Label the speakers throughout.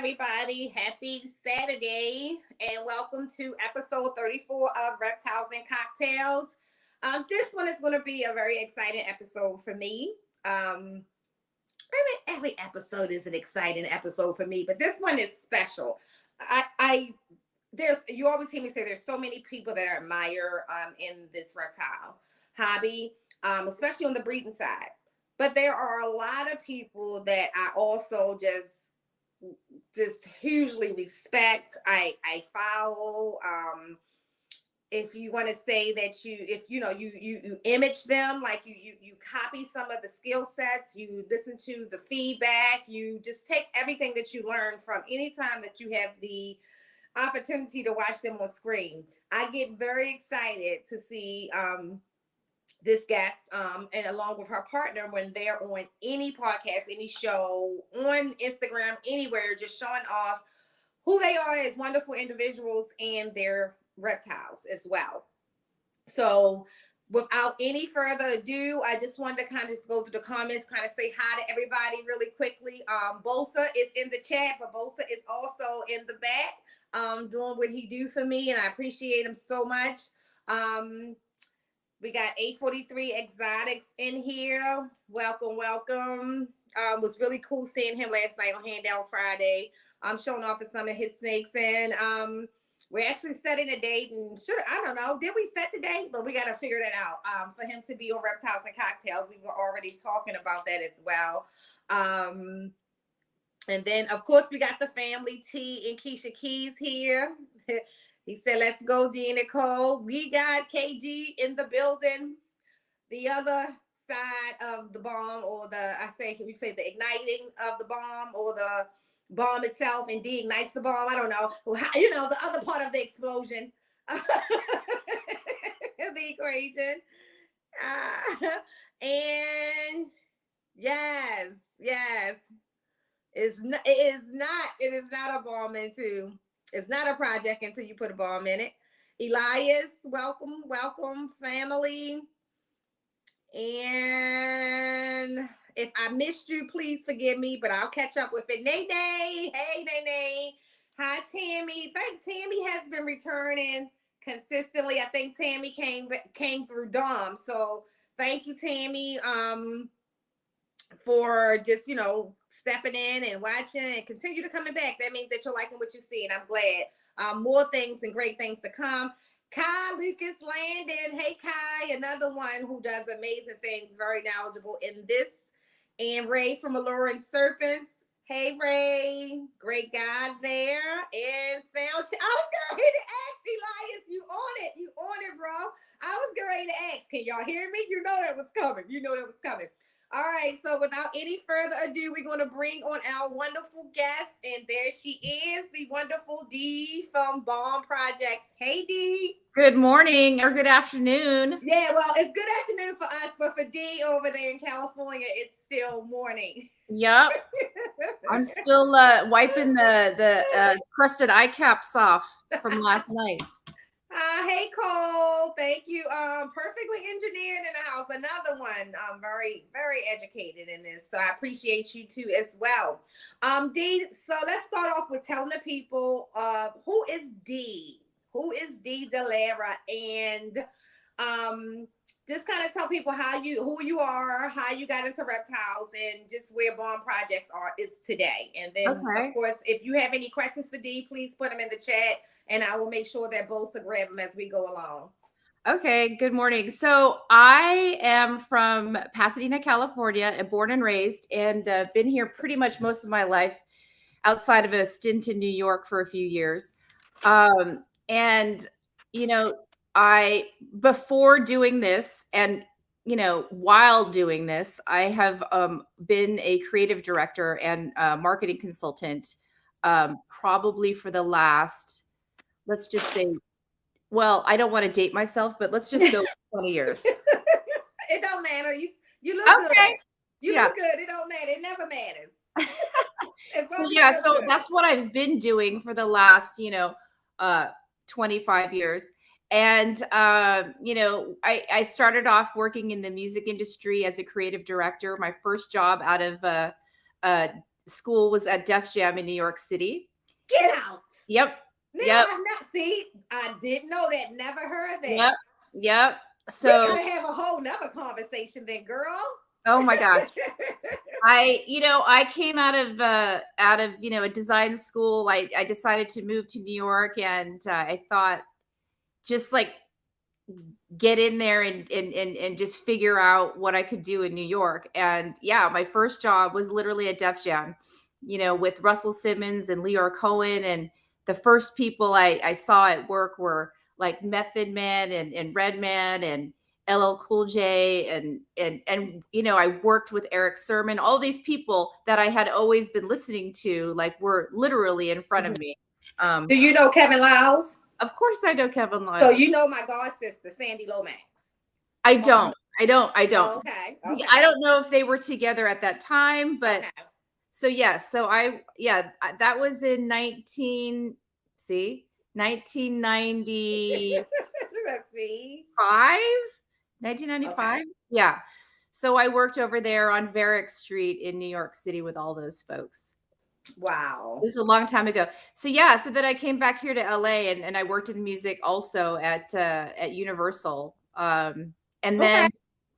Speaker 1: everybody. Happy Saturday, and welcome to episode 34 of Reptiles and Cocktails. This one is going to be a very exciting episode for me. Every episode is an exciting episode for me, but this one is special. You always hear me say there's so many people that I admire in this reptile hobby, especially on the breeding side. But there are a lot of people that I also just hugely respect. I follow. If you want to say that you image them, like you copy some of the skill sets, you listen to the feedback, you just take everything that you learn from any time that you have the opportunity to watch them on screen. I get very excited to see this guest and along with her partner when they're on any podcast, any show, on Instagram, anywhere, just showing off who they are as wonderful individuals and their reptiles as well. So without any further ado, I just wanted to kind of just go through the comments, kind of say hi to everybody really quickly. Bosa is in the chat, but Bosa is also in the back doing what he do for me, and I appreciate him so much. We got 843 Exotics in here. Welcome. Was really cool seeing him last night on Handout Friday. Showing off with some of his snakes, and we're actually setting a date. And I don't know, did we set the date? But we got to figure that out. For him to be on Reptiles and Cocktails, we were already talking about that as well. And then of course we got the family T and Keisha Keys here. He said, let's go, Dee Nicole. We got KG in the building. The other side of the bomb, or you say the igniting of the bomb, or the bomb itself, and Dee ignites the bomb. I don't know. The other part of the explosion. The equation. And yes. It is not a bomb into. It's not a project until you put a bomb in it. Elias, welcome, family. And if I missed you, please forgive me, but I'll catch up with it. Nay. Hey, Nay. Hi, Tammy. I think Tammy has been returning consistently. I think Tammy came through Dom. So thank you, Tammy, for just, stepping in and watching and continue to coming back. That means that you're liking what you see, and I'm glad. More things and great things to come. Kai Lucas Landon. Hey, Kai, another one who does amazing things, very knowledgeable in this. And Ray from Alluring Serpents. Hey, Ray. Great guy there. And Sound. I was going to ask Elias. You on it, bro. I was going to ask. Can y'all hear me? You know that was coming. All right, so without any further ado, we're going to bring on our wonderful guest, and there she is, the wonderful Dee from Bomb Projects. Hey, Dee.
Speaker 2: Good morning or good afternoon.
Speaker 1: Yeah, well, it's good afternoon for us, but for Dee over there in California, it's still morning.
Speaker 2: Yep. I'm still wiping the crusted eye caps off from last night.
Speaker 1: Hey, Cole. Thank you. Perfectly engineered in the house. Another one. Very, very educated in this. So I appreciate you too as well. Dee, so let's start off with telling the people who is Dee? Who is Dee Delara? And just kind of tell people who you are, how you got into reptiles, and just where Bomb Projects is today. And then, Of course, if you have any questions for Dee, please put them in the chat, and I will make sure that both will grab them as we go along.
Speaker 2: Okay, good morning. So I am from Pasadena, California, born and raised, and been here pretty much most of my life outside of a stint in New York for a few years. Before doing this and, while doing this, I have been a creative director and marketing consultant probably for the last, let's just say, well, I don't want to date myself, but let's just go 20 years.
Speaker 1: It don't matter. You look good. You look good. It don't matter. It never matters.
Speaker 2: So that's what I've been doing for the last, 25 years. And, I started off working in the music industry as a creative director. My first job out of school was at Def Jam in New York City.
Speaker 1: Get out.
Speaker 2: Yep.
Speaker 1: Now
Speaker 2: Yep.
Speaker 1: I'm not, see, I didn't know that. Never heard that.
Speaker 2: Yep. Yep.
Speaker 1: We
Speaker 2: So,
Speaker 1: gotta have a whole nother conversation then, girl.
Speaker 2: oh my gosh. I came out of a design school. I decided to move to New York, and I thought just like get in there and just figure out what I could do in New York. And yeah, my first job was literally at Def Jam, with Russell Simmons and Leor Cohen. And the first people I saw at work were like Method Man and Redman and LL Cool J and I worked with Eric Sermon. All these people that I had always been listening to, like, were literally in front of me.
Speaker 1: Do you know Kevin Lyles?
Speaker 2: Of course I know Kevin Lyles.
Speaker 1: So you know my god sister, Sandy Lomax.
Speaker 2: I don't.
Speaker 1: Oh, okay.
Speaker 2: I don't know if they were together at that time, but
Speaker 1: Okay.
Speaker 2: so yes. So that was in 1990.
Speaker 1: Let's see.
Speaker 2: 1995.
Speaker 1: Okay.
Speaker 2: Yeah. So I worked over there on Varick Street in New York City with all those folks.
Speaker 1: Wow.
Speaker 2: It was a long time ago. So yeah, so then I came back here to LA and I worked in music also at Universal. And then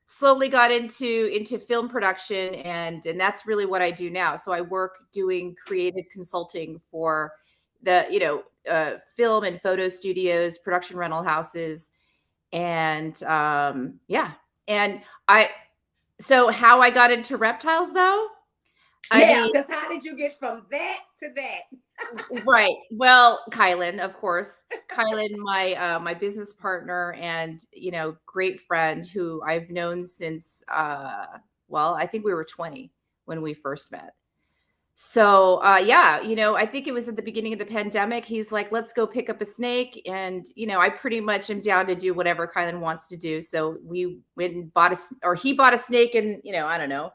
Speaker 2: slowly got into film production and that's really what I do now. So I work doing creative consulting for the film and photo studios, production rental houses, and so how I got into reptiles though.
Speaker 1: Because how did you get from that to that?
Speaker 2: Right. Well, Kylan, of course. Kylan, my business partner and great friend who I've known since I think we were 20 when we first met. So I think it was at the beginning of the pandemic. He's like, let's go pick up a snake. And I pretty much am down to do whatever Kylan wants to do. So we went and he bought a snake in, I don't know,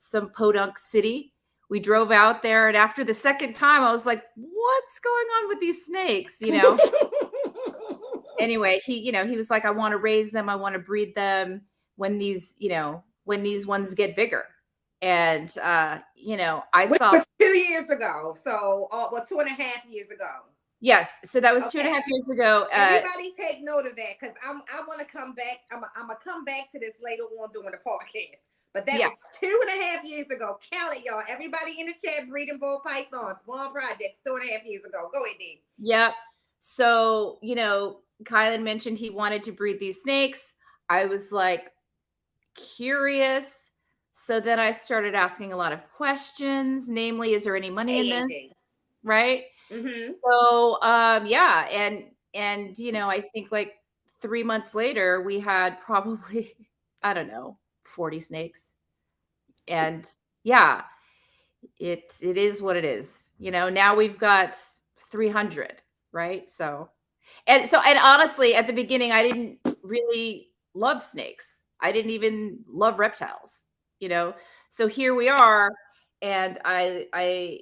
Speaker 2: some podunk city. We drove out there, and after the second time, I was like, what's going on with these snakes? Anyway, he was like, I want to raise them. I want to breed them when these ones get bigger. And,
Speaker 1: Which was 2 years ago. So, 2.5 years ago.
Speaker 2: Yes. So that was 2.5 years ago.
Speaker 1: Everybody take note of that because I want to come back. I'm going to come back to this later on during the podcast. But that was 2.5 years ago. Count it, y'all. Everybody in the chat, breeding ball pythons, small projects, 2.5 years ago. Go ahead, Dee.
Speaker 2: Yep. So, Kylan mentioned he wanted to breed these snakes. I was like curious. So then I started asking a lot of questions, namely, is there any money in this? Right.
Speaker 1: Mm-hmm.
Speaker 2: So, and I think like 3 months later, we had probably, I don't know, 40 snakes. And yeah, it is what it is. Now we've got 300, right? So honestly, at the beginning, I didn't really love snakes. I didn't even love reptiles, So here we are. And I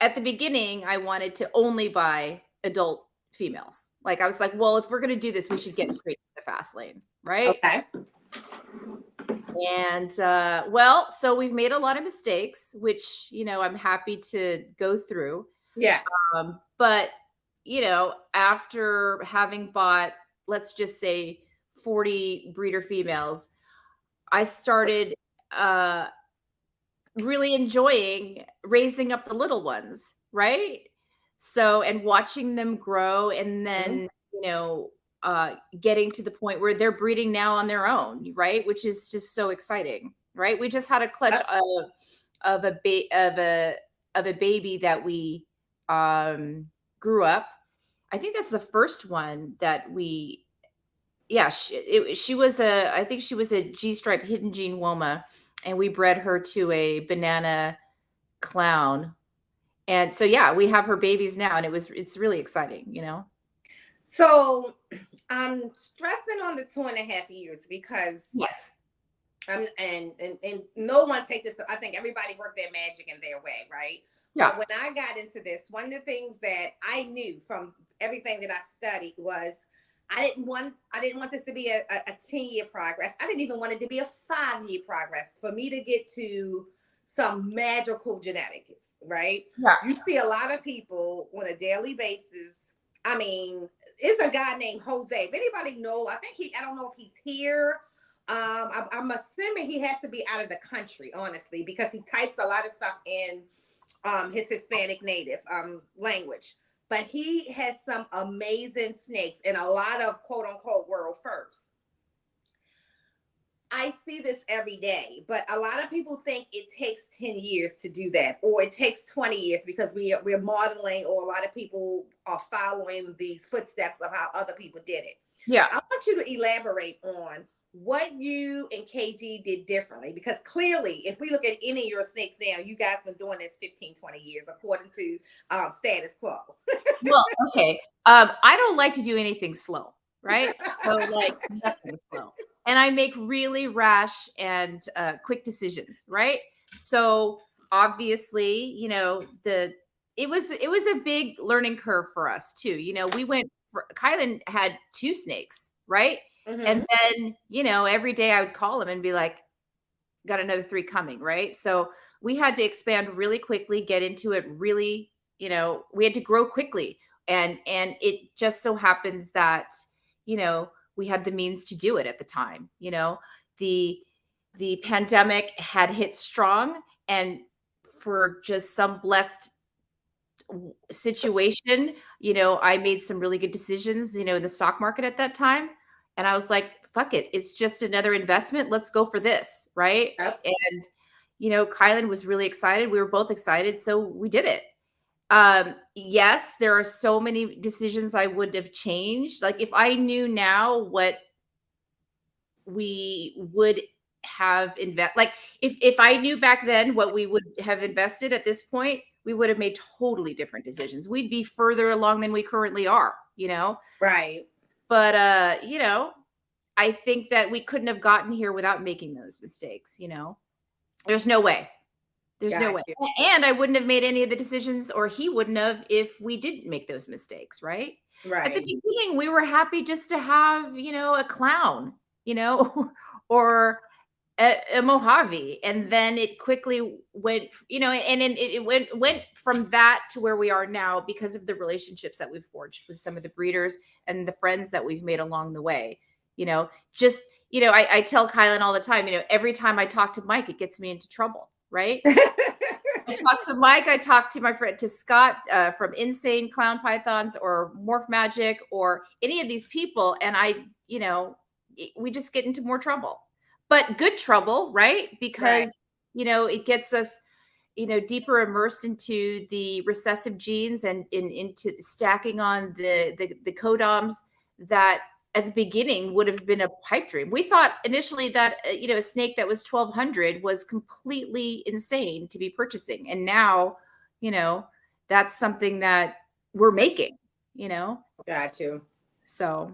Speaker 2: at the beginning, I wanted to only buy adult females. Like I was like, well, if we're going to do this, we should get straight to the fast lane. Right.
Speaker 1: Okay.
Speaker 2: And so we've made a lot of mistakes, which, I'm happy to go through.
Speaker 1: Yeah.
Speaker 2: But, after having bought, let's just say 40 breeder females, I started really enjoying raising up the little ones. Right. So, and watching them grow and then, getting to the point where they're breeding now on their own, right? Which is just so exciting, right? We just had a clutch of a baby that we grew up. I think that's the first one that we. Yeah, she was I think she was a G-stripe hidden gene Woma, and we bred her to a banana clown, and so yeah, we have her babies now, and it's really exciting,
Speaker 1: So I'm stressing on the 2.5 years because
Speaker 2: yes,
Speaker 1: and no one take this. I think everybody worked their magic in their way, right?
Speaker 2: Yeah.
Speaker 1: But when I got into this, one of the things that I knew from everything that I studied was I didn't want this to be a 10-year progress. I didn't even want it to be a 5-year progress for me to get to some magical genetics, right?
Speaker 2: Yeah.
Speaker 1: You see a lot of people on a daily basis. I mean, it's a guy named Jose. If anybody know, I don't know if he's here. I'm assuming he has to be out of the country, honestly, because he types a lot of stuff in his Hispanic native language. But he has some amazing snakes and a lot of quote unquote world firsts. I see this every day, but a lot of people think it takes 10 years to do that, or it takes 20 years because we're modeling, or a lot of people are following these footsteps of how other people did it.
Speaker 2: Yeah.
Speaker 1: I want you to elaborate on what you and KG did differently, because clearly, if we look at any of your snakes now, you guys been doing this 15, 20 years, according to status quo.
Speaker 2: Well, okay. I don't like to do anything slow, right? So like nothing slow. And I make really rash and quick decisions, right? So obviously, it was a big learning curve for us too. Kylan had 2 snakes, right?
Speaker 1: Mm-hmm.
Speaker 2: And then, every day I would call him and be like, got another 3 coming, right? So we had to expand really quickly, get into it really, we had to grow quickly. And it just so happens that, we had the means to do it at the time. The pandemic had hit strong, and for just some blessed situation, I made some really good decisions, in the stock market at that time. And I was like, fuck it. It's just another investment. Let's go for this. Right.
Speaker 1: Yep.
Speaker 2: And, Kylan was really excited. We were both excited. So we did it. Yes, there are so many decisions I would have changed. Like if I knew now what we would have like if I knew back then what we would have invested at this point, we would have made totally different decisions. We'd be further along than we currently are,
Speaker 1: Right.
Speaker 2: But I think that we couldn't have gotten here without making those mistakes, There's no way. There's no way. And I wouldn't have made any of the decisions, or he wouldn't have, if we didn't make those mistakes, right?
Speaker 1: Right.
Speaker 2: At the beginning, we were happy just to have, a clown, or a Mojave. And then it quickly went, and it went from that to where we are now because of the relationships that we've forged with some of the breeders and the friends that we've made along the way. I tell Kylan all the time, every time I talk to Mike, it gets me into trouble, right? I talk to Mike, I talk to my friend, to Scott from Insane Clown Pythons or Morph Magic or any of these people. And we just get into more trouble, but good trouble, right? Because, it gets us, deeper immersed into the recessive genes and into stacking on the codoms that at the beginning would have been a pipe dream. We thought initially that, a snake that was 1,200 was completely insane to be purchasing. And now, that's something that we're making,
Speaker 1: Got you.
Speaker 2: So.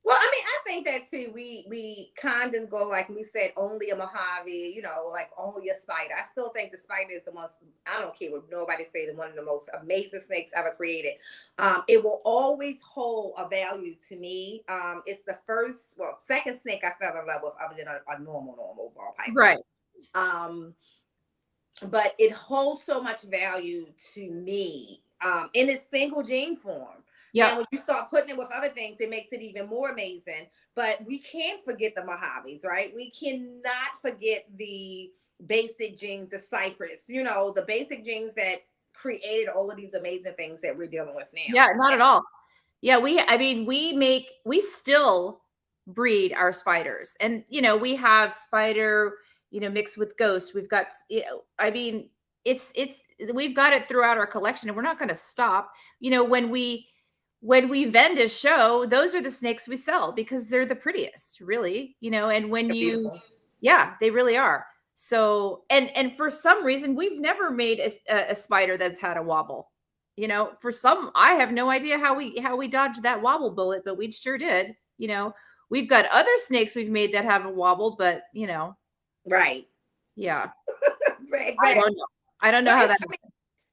Speaker 1: Well, I mean, I think that too. We kind of go, like we said, only a Mojave, like only a spider. I still think the spider is the most, I don't care what nobody say, one of the most amazing snakes ever created. It will always hold a value to me. It's the second snake I fell in love with other than a normal ball python.
Speaker 2: Right.
Speaker 1: But it holds so much value to me in its single gene form. Yeah. And when you start putting it with other things, it makes it even more amazing. But we can't forget the Mojaves, right? We cannot forget the basic genes, the cypress, the basic genes that created all of these amazing things that we're dealing with now.
Speaker 2: Yeah, not at all. Yeah, we still breed our spiders. And, we have spider, mixed with ghost. We've got, we've got it throughout our collection, and we're not going to stop. When we vend a show, those are the snakes we sell because they're the prettiest, really, and when they really are. So, and for some reason, we've never made a spider that's had a wobble, for some, I have no idea how we dodged that wobble bullet, but we sure did. We've got other snakes we've made that have a wobble, but
Speaker 1: right.
Speaker 2: Yeah.
Speaker 1: Exactly.
Speaker 2: I don't know how that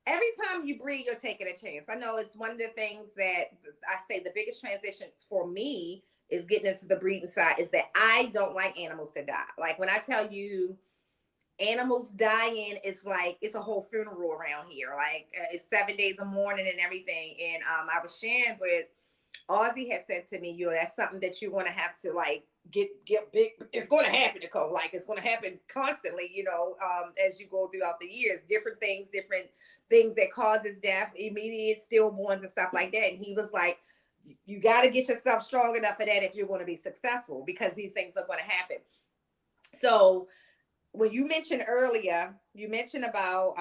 Speaker 1: every time you breed, you're taking a chance. I know it's one of the things that I say the biggest transition for me is getting into the breeding side is that I don't like animals to die. Like when I tell you, animals dying is like it's a whole funeral around here. Like it's 7 days of mourning and everything. And I was sharing with Ozzy had said to me, you know, that's something that you're going to have to like get big. It's going to happen, Nicole. Like it's going to happen constantly, you know, as you go throughout the years, different things that causes death, immediate stillborns and stuff like that. And he was like, you got to get yourself strong enough for that if you're going to be successful, because these things are going to happen. So when you mentioned earlier, you mentioned about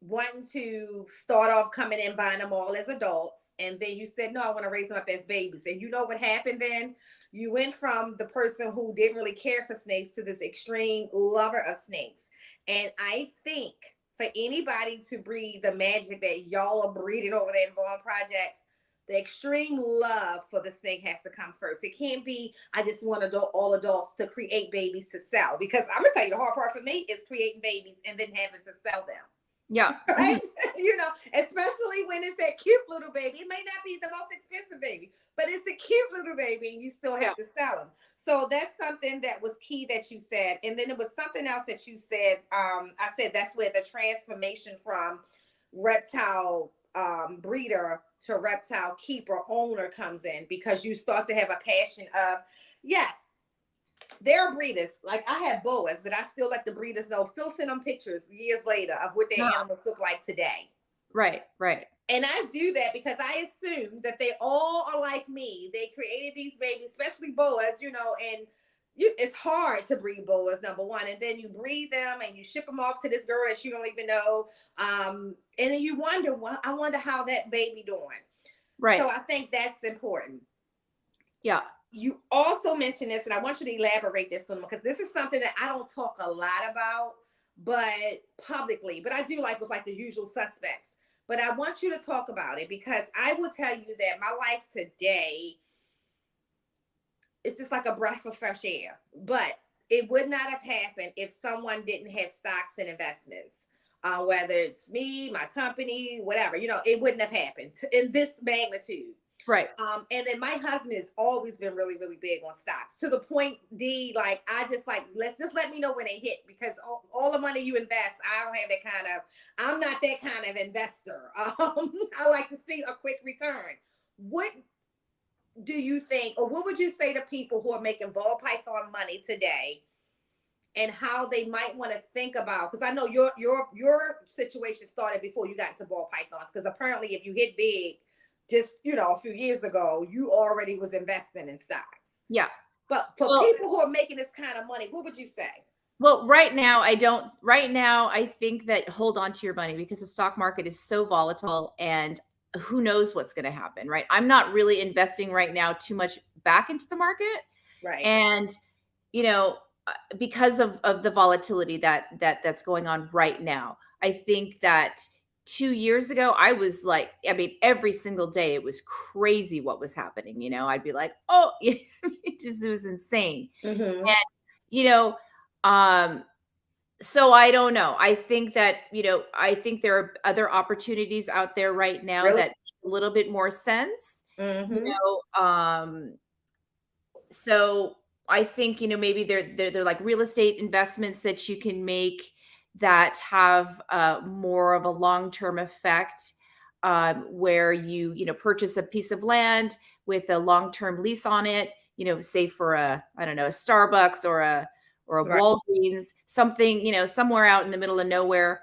Speaker 1: wanting to start off coming in buying them all as adults, and then you said no, I want to raise them up as babies. And you know what happened then? You went from the person who didn't really care for snakes to this extreme lover of snakes. And I think for anybody to breed the magic that y'all are breeding over there in Vaughn Projects, the extreme love for the snake has to come first. It can't be, I just want all adults to create babies to sell. Because I'm going to tell you, the hard part for me is creating babies and then having to sell them.
Speaker 2: Yeah.
Speaker 1: Right? You know, especially when it's that cute little baby. It may not be the most expensive baby, but it's the cute little baby and you still have to sell them. So that's something that was key that you said. And then it was something else that you said. I said that's where the transformation from reptile breeder to reptile keeper owner comes in, because you start to have a passion of, yes, there are breeders. Like I have boas that I still let the breeders know, still send them pictures years later of what their animals look like today.
Speaker 2: Right.
Speaker 1: And I do that because I assume that they all are like me. They created these babies, especially boas, you know, and it's hard to breed boas, number one. And then you breed them and you ship them off to this girl that you don't even know. And then you wonder, well, I wonder how that baby doing.
Speaker 2: Right.
Speaker 1: So I think that's important.
Speaker 2: Yeah.
Speaker 1: You also mentioned this, and I want you to elaborate this on, because this is something that I don't talk a lot about, but publicly, but I do like with like the usual suspects. But I want you to talk about it, because I will tell you that my life today is just like a breath of fresh air. But it would not have happened if someone didn't have stocks and investments. Whether it's me, my company, whatever, you know, it wouldn't have happened in this magnitude.
Speaker 2: Right.
Speaker 1: And then my husband has always been really, really big on stocks, to the point, Dee, like, I just like, let me know when they hit, because all the money you invest, I don't have that kind of, I'm not that kind of investor. I like to see a quick return. What do you think, or what would you say to people who are making ball python money today, and how they might want to think about, because I know your situation started before you got into ball pythons, because apparently if you hit big, just, you know, a few years ago, you already was investing in stocks.
Speaker 2: Yeah.
Speaker 1: But for people who are making this kind of money, what would you say?
Speaker 2: Well, right now, I think that hold on to your money, because the stock market is so volatile and who knows what's going to happen, right? I'm not really investing right now too much back into the market.
Speaker 1: Right.
Speaker 2: And, you know, because of the volatility that's going on right now, I think that 2 years ago, I was like, I mean, every single day it was crazy what was happening. You know, I'd be like, oh, it was insane.
Speaker 1: Mm-hmm.
Speaker 2: And, you know, so I don't know. I think that, you know, I think there are other opportunities out there right now that make a little bit more sense.
Speaker 1: Mm-hmm.
Speaker 2: You know, so I think, you know, maybe they're like real estate investments that you can make that have more of a long-term effect, where you know, purchase a piece of land with a long-term lease on it, you know, say for a, I don't know, a Starbucks or a
Speaker 1: Right.
Speaker 2: Walgreens, something, you know, somewhere out in the middle of nowhere.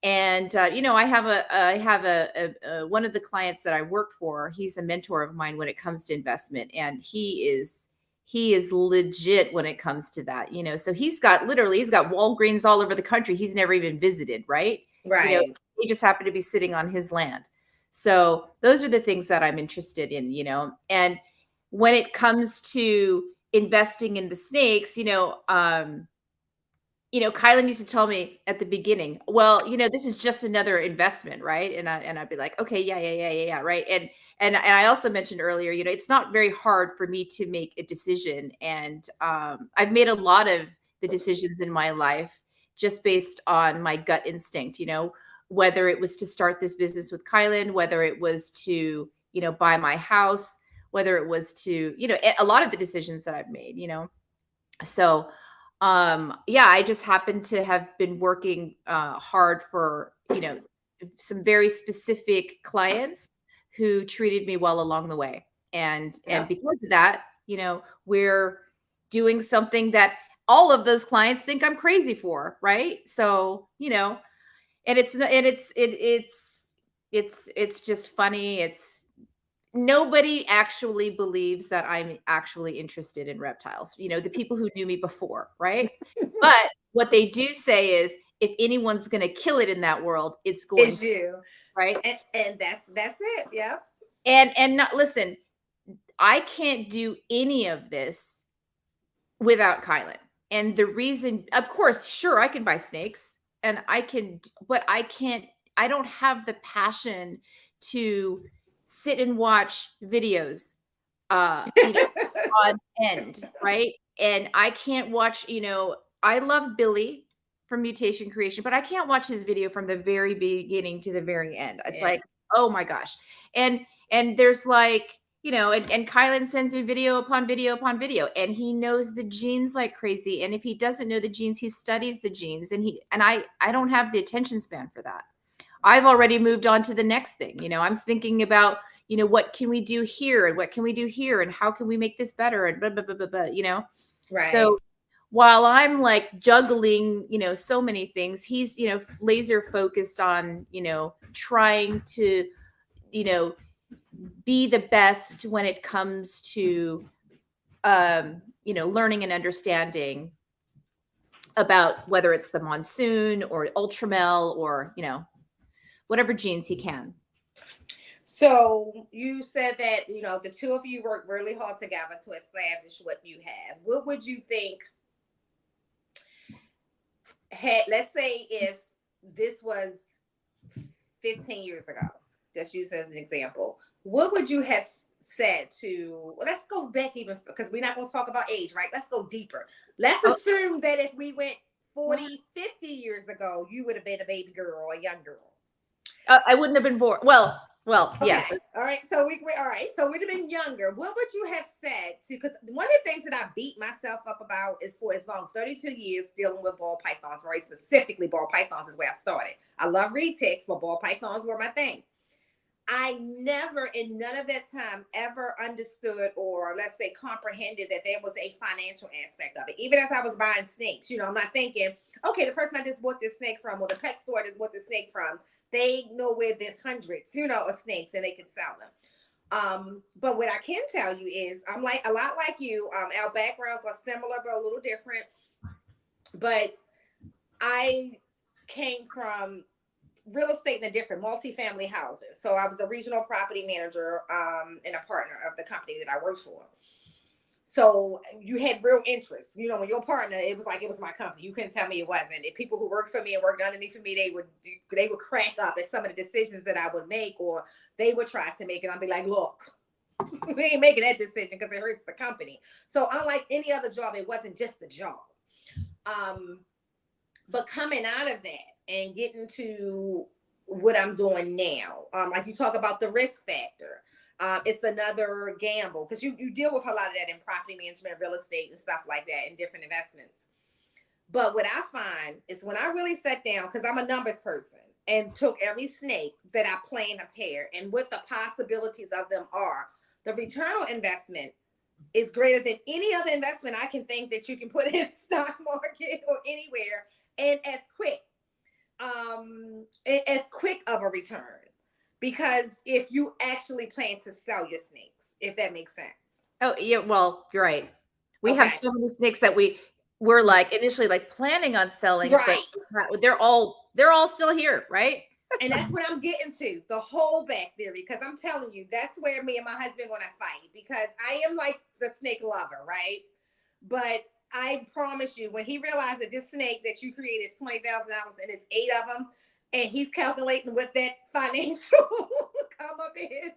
Speaker 2: And you know, I have a one of the clients that I work for. He's a mentor of mine when it comes to investment, and he is legit when it comes to that. You know, so he's got Walgreens all over the country. He's never even visited, right?
Speaker 1: Right.
Speaker 2: You know, they just happen to be sitting on his land. So those are the things that I'm interested in. You know, and when it comes to investing in the snakes, you know, Kylan used to tell me at the beginning, well, you know, this is just another investment, right? And I'd be like, okay, yeah, right. And I also mentioned earlier, you know, it's not very hard for me to make a decision, and I've made a lot of the decisions in my life just based on my gut instinct. You know, whether it was to start this business with Kylan, whether it was to, you know, buy my house, whether it was to, you know, a lot of the decisions that I've made, you know, so. Yeah, I just happen to have been working hard for, some very specific clients who treated me well along the way. And
Speaker 1: Yeah.
Speaker 2: because of that, we're doing something that all of those clients think I'm crazy for, right? So, and it's just funny. It's Nobody actually believes that I'm actually interested in reptiles, the people who knew me before, right? But what they do say is, if anyone's gonna kill it in that world, it's going
Speaker 1: It's
Speaker 2: to,
Speaker 1: you.
Speaker 2: right?
Speaker 1: And that's it. Yep.
Speaker 2: And not listen, I can't do any of this without Kylan. And the reason, of course, sure, I can buy snakes and but I don't have the passion to sit and watch videos, on end, right? And I can't watch, I love Billy from Mutation Creation, but I can't watch his video from the very beginning to the very end. It's
Speaker 1: Yeah.
Speaker 2: like, oh my gosh. And there's like, and Kylan sends me video upon video upon video, and he knows the genes like crazy. And if he doesn't know the genes, he studies the genes. I don't have the attention span for that. I've already moved on to the next thing. I'm thinking about, what can we do here and what can we do here and how can we make this better and blah, blah, blah, blah, blah.
Speaker 1: Right.
Speaker 2: So while I'm like juggling, so many things, he's, laser focused on, trying to, you know, be the best when it comes to, learning and understanding about whether it's the monsoon or ultramel or, whatever genes he can.
Speaker 1: So you said that, the two of you work really hard together to establish what you have. What would you think let's say if this was 15 years ago, just use as an example, what would you have said to, well, let's go back even, because we're not going to talk about age, right? Let's go deeper. Let's assume that if we went 40, 50 years ago, you would have been a baby girl or a young girl.
Speaker 2: I wouldn't have been born. Well,
Speaker 1: okay.
Speaker 2: Yes.
Speaker 1: All right. So all right. So we'd have been younger. What would you have said to, because one of the things that I beat myself up about is for as long 32 years dealing with ball pythons, right? Specifically ball pythons is where I started. I love reed ticks, but ball pythons were my thing. I never in none of that time ever understood or let's say comprehended that there was a financial aspect of it. Even as I was buying snakes, I'm not thinking, okay, the person I just bought this snake from or the pet store I just bought this snake from, they know where there's hundreds, of snakes and they can sell them. But what I can tell you is I'm like a lot like you. Our backgrounds are similar but a little different. But I came from real estate in a different multifamily housing. So I was a regional property manager and a partner of the company that I worked for. So you had real interest, when your partner, it was like, it was my company. You couldn't tell me it wasn't. If people who worked for me and worked underneath for me, they would crack up at some of the decisions that I would make, or they would try to make it. I'd be like, look, we ain't making that decision because it hurts the company. So unlike any other job, it wasn't just the job. But coming out of that and getting to what I'm doing now, like you talk about the risk factor. It's another gamble because you deal with a lot of that in property management, real estate, and stuff like that, and different investments. But what I find is when I really sat down, because I'm a numbers person, and took every snake that I plan to pair and what the possibilities of them are, the return on investment is greater than any other investment I can think that you can put in the stock market or anywhere, and as quick of a return. Because if you actually plan to sell your snakes, if that makes sense.
Speaker 2: Oh, yeah. Well, you're right. We have so many snakes that we're like initially like planning on selling,
Speaker 1: right.
Speaker 2: But they're all still here, right?
Speaker 1: And that's what I'm getting to, the holdback theory, because I'm telling you, that's where me and my husband want to fight, because I am like the snake lover, right? But I promise you, when he realized that this snake that you created is $20,000 and it's 8 of them, and he's calculating what that financial come up is,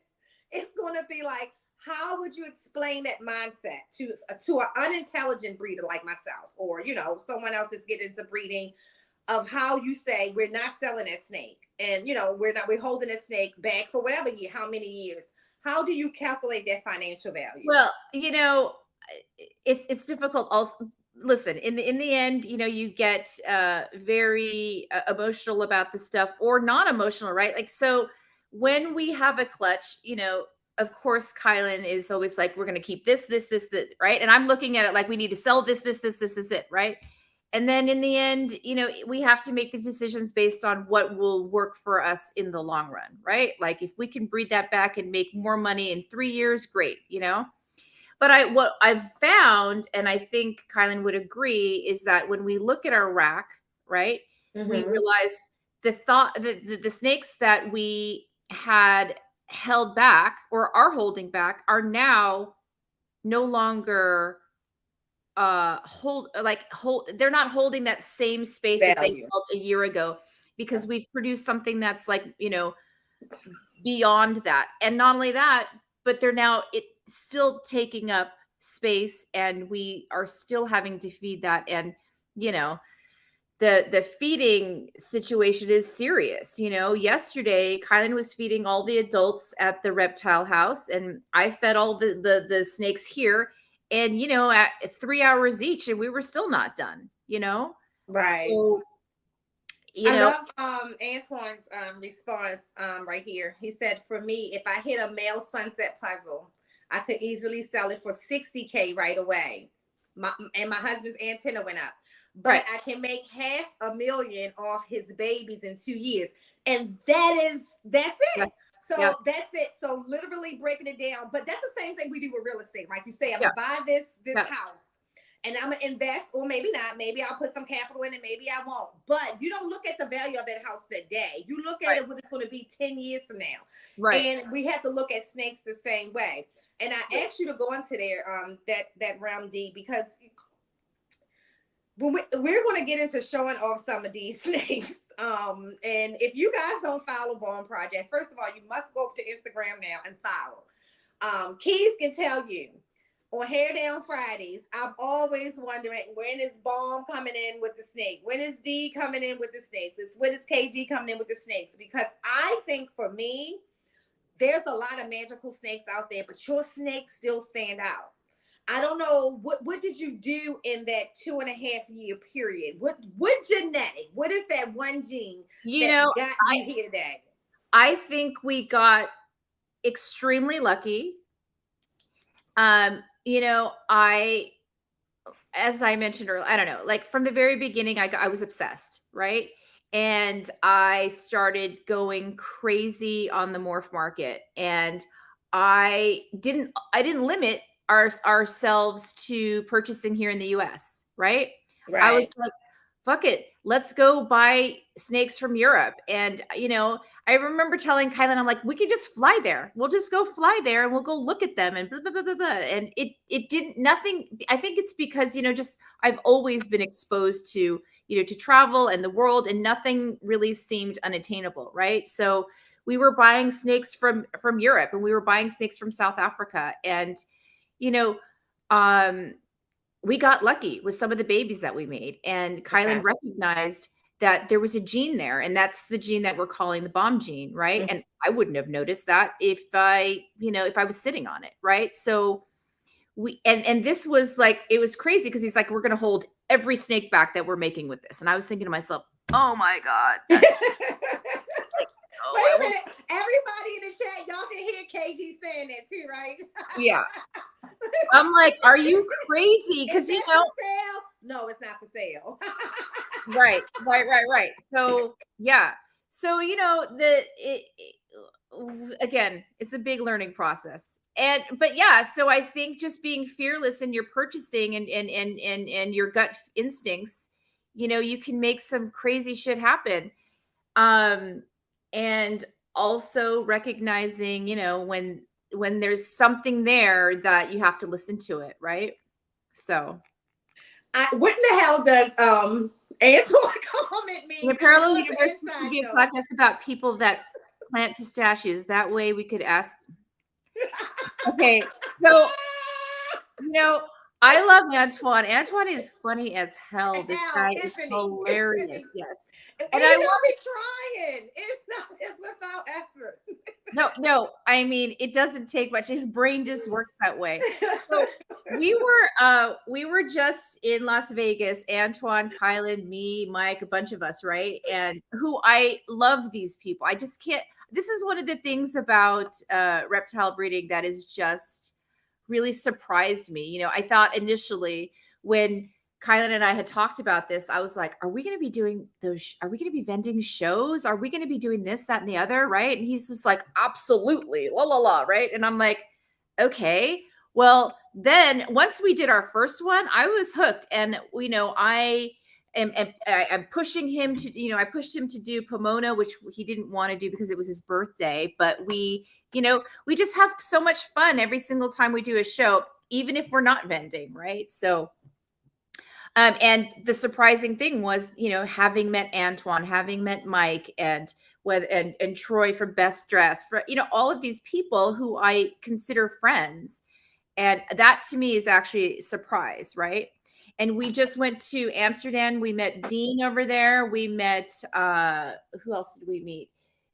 Speaker 1: it's going to be like, how would you explain that mindset to an unintelligent breeder like myself, or someone else that's getting into breeding, of how you say we're not selling that snake, and we're holding that snake back for whatever year, how many years? How do you calculate that financial value?
Speaker 2: Well, it's difficult also listen, in the end, you get very emotional about the stuff, or not emotional, right? Like, so when we have a clutch, of course Kylan is always like, we're going to keep this, right? And I'm looking at it like, we need to sell this is it, right? And then in the end, we have to make the decisions based on what will work for us in the long run, right? Like, if we can breed that back and make more money in 3 years, great. But what I've found, and I think Kylan would agree, is that when we look at our rack, right, we
Speaker 1: Mm-hmm.
Speaker 2: realize the snakes that we had held back or are holding back are now no longer they're not holding that same space that they
Speaker 1: Value.
Speaker 2: held a year ago, because we've produced something that's like, beyond that. And not only that, but they're now it's still taking up space, and we are still having to feed that. And the feeding situation is serious. Yesterday Kylan was feeding all the adults at the reptile house, and I fed all the snakes here, and at 3 hours each, and we were still not done.
Speaker 1: Right.
Speaker 2: So you
Speaker 1: I
Speaker 2: know
Speaker 1: love Antoine's response right here. He said, "For me, if I hit a male sunset puzzle, I could easily sell it for 60K right away. And my husband's antenna went up, but
Speaker 2: right.
Speaker 1: I can make $500,000 off his babies in 2 years, and that's it."
Speaker 2: Yes. Yeah.
Speaker 1: So that's it. So literally breaking it down, but that's the same thing we do with real estate. Like you say, I'm
Speaker 2: Yeah.
Speaker 1: gonna buy this
Speaker 2: Yeah.
Speaker 1: house, and I'm gonna invest, or maybe not. Maybe I'll put some capital in it, maybe I won't. But you don't look at the value of that house today. You look at
Speaker 2: Right.
Speaker 1: it what it's going to be 10 years from now.
Speaker 2: Right.
Speaker 1: And we have to look at snakes the same way. And I asked you to go into there that realm, Dee, because when we're going to get into showing off some of these snakes. And if you guys don't follow Bone Projects, first of all, you must go to Instagram now and follow. Keys can tell you, on Hair Down Fridays, I'm always wondering, when is Bomb coming in with the snake? When is D coming in with the snakes? When is KG coming in with the snakes? Because I think, for me, there's a lot of magical snakes out there, but your snakes still stand out. I don't know, what did you do in that 2.5 year period? What genetic? What is that one gene that got you here today?
Speaker 2: I think we got extremely lucky. As I mentioned earlier, I don't know, like, from the very beginning, I was obsessed, right? And I started going crazy on the morph market, and I didn't limit ourselves to purchasing here in the US, right? I was
Speaker 1: Right.
Speaker 2: like, fuck it, let's go buy snakes from Europe. And I remember telling Kylan, I'm like, we can just fly there. We'll just go fly there, and we'll go look at them, and blah, blah, blah, blah, blah. And it didn't, nothing. I think it's because, just, I've always been exposed to, to travel and the world, and nothing really seemed unattainable. Right. So we were buying snakes from Europe, and we were buying snakes from South Africa. And, you know, um, we got lucky with some of the babies that we made. And Kylan
Speaker 1: Okay.
Speaker 2: recognized that there was a gene there, and that's the gene that we're calling the bomb gene, right?
Speaker 1: Mhm.
Speaker 2: And I wouldn't have noticed that if I was sitting on it, right? So and this was like, it was crazy, because he's like, we're going to hold every snake back that we're making with this. And I was thinking to myself, oh my God,
Speaker 1: Wait
Speaker 2: that's like, oh,
Speaker 1: a minute. Everybody in the chat, y'all can hear KG saying that too, right?
Speaker 2: yeah. I'm like, are you crazy? Because,
Speaker 1: Is that for sale? No, it's not for sale.
Speaker 2: right. So, yeah. So, again, it's a big learning process. But yeah, so I think just being fearless in your purchasing, and your gut instincts, you can make some crazy shit happen. And also recognizing, when there's something there, that you have to listen to it, right? So
Speaker 1: What in the hell does Antoine comment mean?
Speaker 2: in a parallel
Speaker 1: I know
Speaker 2: universe,
Speaker 1: it's an
Speaker 2: this would
Speaker 1: inside
Speaker 2: be a
Speaker 1: joke.
Speaker 2: podcast about people that plant pistachios. That way we could ask. Okay, so I love Antoine. Antoine is funny as hell. This
Speaker 1: Hell,
Speaker 2: guy is
Speaker 1: isn't he? Isn't
Speaker 2: hilarious.
Speaker 1: he?
Speaker 2: Yes.
Speaker 1: And
Speaker 2: And
Speaker 1: he
Speaker 2: I
Speaker 1: don't be trying. It's without effort.
Speaker 2: no, I mean, it doesn't take much. His brain just works that way. So we were just in Las Vegas, Antoine, Kylan, me, Mike, a bunch of us, right? And who I love these people. I just can't this is one of the things about reptile breeding that is just really surprised me. I thought initially when Kylan and I had talked about this, I was like, are we going to be doing those? Are we going to be vending shows? Are we going to be doing this, that, and the other? Right. And he's just like, absolutely. La, la, la. Right. And I'm like, okay. Well, then once we did our first one, I was hooked. And, I'm pushing him to, I pushed him to do Pomona, which he didn't want to do because it was his birthday. But we just have so much fun every single time we do a show, even if we're not vending. Right. So, and the surprising thing was, having met Antoine, having met Mike, and Troy from Best Dressed, all of these people who I consider friends, and that to me is actually a surprise, right? And we just went to Amsterdam. We met Dean over there. We met who else did we meet?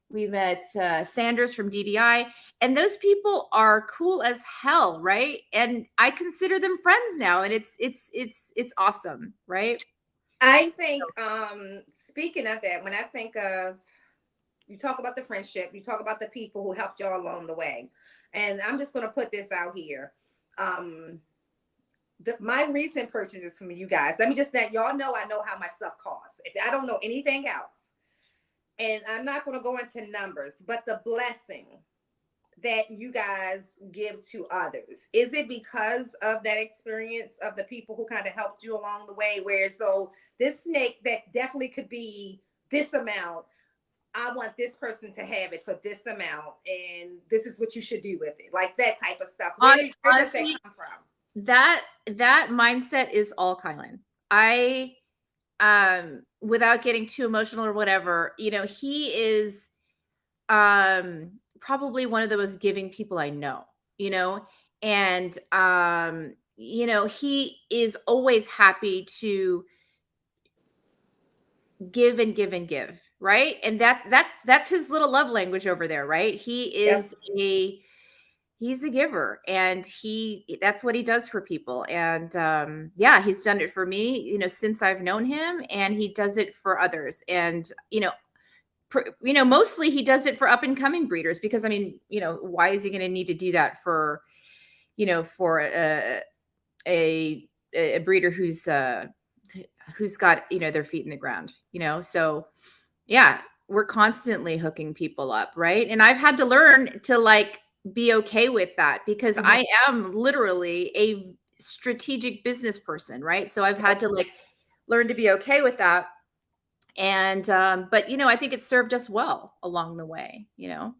Speaker 2: We met Sanders from DDI, and those people are cool as hell, right? And I consider them friends now, and it's awesome, right?
Speaker 1: I think speaking of that, when I think of you talk about the friendship, you talk about the people who helped y'all along the way. And I'm just gonna put this out here. My recent purchases from you guys, let me just let y'all know I know how much stuff costs. If I don't know anything else, and I'm not going to go into numbers, but the blessing that you guys give to others, is it because of that experience of the people who kind of helped you along the way? Where so this snake that definitely could be this amount, I want this person to have it for this amount, and this is what you should do with it, like that type of stuff. Where does that
Speaker 2: Honestly,
Speaker 1: come from?
Speaker 2: that mindset is all Kylan. I without getting too emotional or whatever, he is probably one of the most giving people I know, and he is always happy to give and give and give, right? And that's his little love language over there, right?
Speaker 1: Yep.
Speaker 2: He's a giver, and that's what he does for people. And yeah, he's done it for me, since I've known him, and he does it for others. And mostly he does it for up and coming breeders, because I mean, why is he going to need to do that for a breeder who's got their feet in the ground, so yeah, we're constantly hooking people up, right? And I've had to learn to like be okay with that, because
Speaker 1: Mhm.
Speaker 2: I am literally a strategic business person, right? So I've had to like learn to be okay with that. And but I think it served us well along the way.
Speaker 1: Yeah,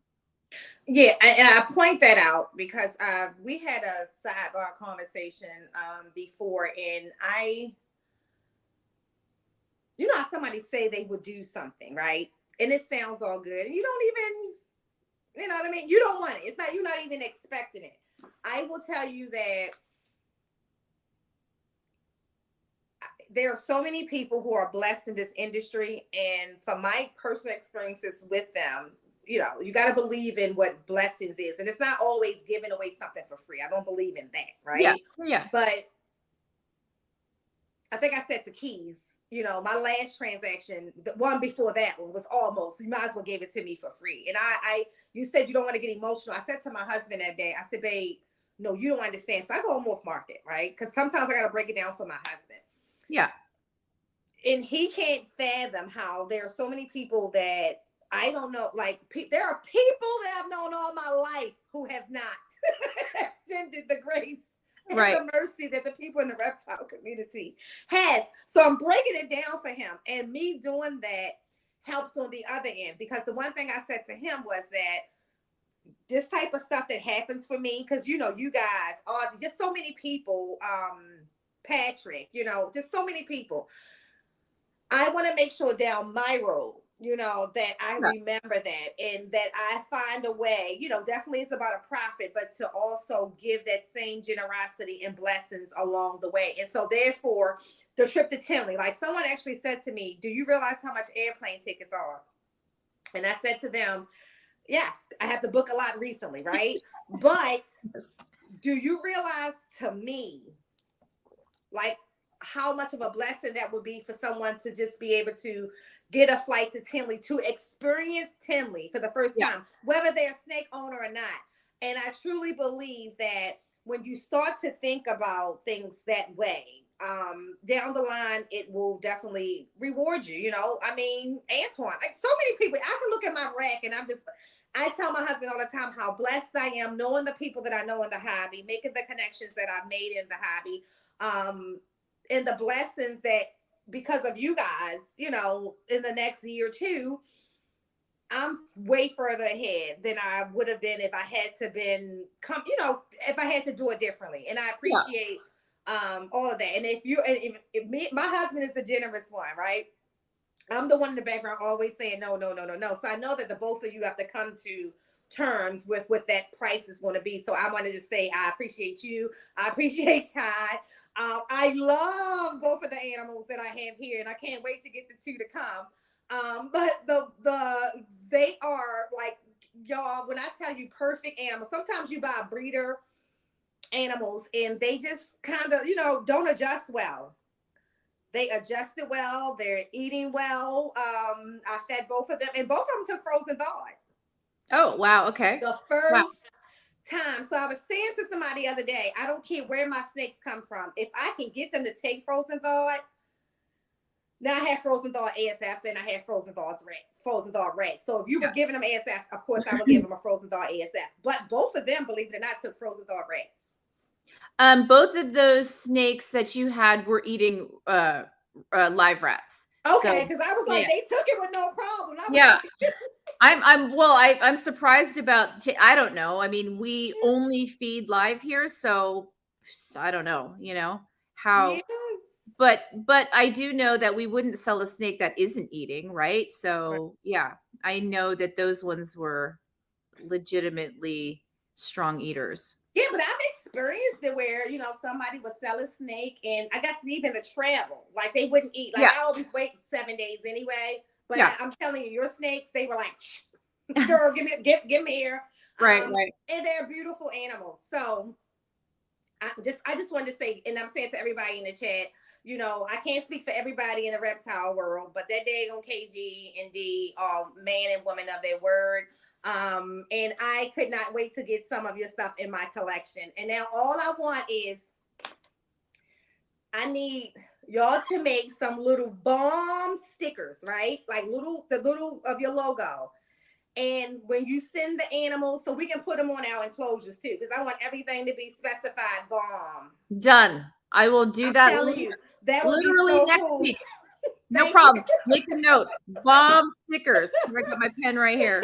Speaker 1: I point that out because we had a sidebar conversation before, and how somebody say they would do something, right? And it sounds all good, and you don't even, you know what I mean? You don't want it. It's not, you're not even expecting it. I will tell you that there are so many people who are blessed in this industry, and from my personal experiences with them, you got to believe in what blessings is, and it's not always giving away something for free. I don't believe in that,
Speaker 2: Yeah,
Speaker 1: right?
Speaker 2: yeah.
Speaker 1: But I think I said to Keys, my last transaction, the one before that one was almost, you might as well give it to me for free. And you said you don't want to get emotional. I said to my husband that day, I said, babe, no, you don't understand. So I go on off market, right? Because sometimes I got to break it down for my husband.
Speaker 2: Yeah.
Speaker 1: And he can't fathom how there are so many people that I don't know, like there are people that I've known all my life who have not extended the grace and
Speaker 2: Right.
Speaker 1: the mercy that the people in the reptile community has. So I'm breaking it down for him, and me doing that helps on the other end, because the one thing I said to him was that this type of stuff that happens for me, because you guys, Ozzy, just so many people, Patrick, just so many people. I want to make sure down my road that I
Speaker 2: Yeah.
Speaker 1: remember that, and that I find a way, definitely it's about a profit, but to also give that same generosity and blessings along the way. And so therefore the trip to Tinley, like someone actually said to me, do you realize how much airplane tickets are? And I said to them, yes, I have to book a lot recently, right? But do you realize, to me, like, how much of a blessing that would be for someone to just be able to get a flight to Tinley, to experience Tinley for the first
Speaker 2: Yeah.
Speaker 1: time, whether they're a snake owner or not. And I truly believe that when you start to think about things that way, down the line, it will definitely reward you. I mean, Antoine, like so many people, I can look at my rack and I tell my husband all the time how blessed I am knowing the people that I know in the hobby, making the connections that I've made in the hobby. And the blessings that, because of you guys, in the next year or two, I'm way further ahead than I would have been if I had to if I had to do it differently. And I
Speaker 2: Yeah.
Speaker 1: appreciate all of that. And if me, my husband is the generous one, right? I'm the one in the background always saying no, no, no, no, no. So I know that the both of you have to come to terms with what that price is going to be. So I wanted to say I appreciate you. I appreciate Kai. I love both of the animals that I have here, and I can't wait to get the two to come. But they are like, y'all, when I tell you perfect animals, sometimes you buy breeder animals and they just kind of, don't adjust well. They adjusted well. They're eating well. I fed both of them, and both of them took frozen thawed.
Speaker 2: Oh, wow. Okay.
Speaker 1: The
Speaker 2: Wow.
Speaker 1: first time. So I was saying to somebody the other day, I don't care where my snakes come from. If I can get them to take frozen thawed, now I have frozen thawed ASFs and I have frozen thawed red. So if you were
Speaker 2: Yeah.
Speaker 1: giving them ASFs, of course I would give them a frozen thawed ASF. But both of them, believe it or not, took frozen thawed reds.
Speaker 2: Both of those snakes that you had were eating live rats.
Speaker 1: Okay,
Speaker 2: So
Speaker 1: because I was
Speaker 2: yeah,
Speaker 1: like, they took it with no problem. I was
Speaker 2: yeah.
Speaker 1: like,
Speaker 2: I'm surprised about. I don't know. I mean, we only feed live here, so I don't know. How,
Speaker 1: yes.
Speaker 2: but I do know that we wouldn't sell a snake that isn't eating, right? So yeah, I know that those ones were legitimately strong eaters.
Speaker 1: Yeah, but I've experienced it where, somebody would sell a snake and I guess even the travel, like they wouldn't eat. Like
Speaker 2: Yeah,
Speaker 1: I always wait 7 days anyway. But
Speaker 2: yeah,
Speaker 1: I'm telling you, your snakes, they were like, shh, girl, give me here.
Speaker 2: right, right.
Speaker 1: And they're beautiful animals. So I just wanted to say, and I'm saying to everybody in the chat, I can't speak for everybody in the reptile world, but that day on KG and D are man and woman of their word. And I could not wait to get some of your stuff in my collection. And now all I want is I need y'all to make some little bomb stickers, right? Like the little of your logo. And when you send the animals, so we can put them on our enclosures too, because I want everything to be specified bomb.
Speaker 2: Done. I will do
Speaker 1: I'm
Speaker 2: that
Speaker 1: telling you, that would be
Speaker 2: literally
Speaker 1: so
Speaker 2: next
Speaker 1: cool.
Speaker 2: week. No
Speaker 1: Thank you.
Speaker 2: problem. Make a note. Bomb stickers. I got my pen right here.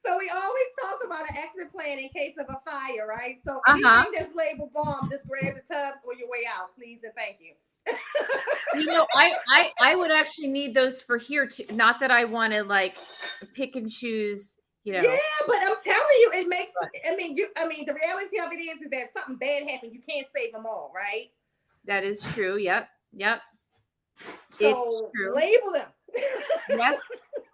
Speaker 1: So we always talk about an exit plan in case of a fire, right? So
Speaker 2: Uh-huh.
Speaker 1: anything that's labeled bomb, just grab the tubs on your way out, please and thank you.
Speaker 2: I would actually need those for here too. Not that I want to like pick and choose,
Speaker 1: Yeah, but I'm telling you, it makes. I mean, the reality of it is that if something bad happens, you can't save them all, right?
Speaker 2: That is true. Yep. It's
Speaker 1: So
Speaker 2: true.
Speaker 1: label them.
Speaker 2: Yes.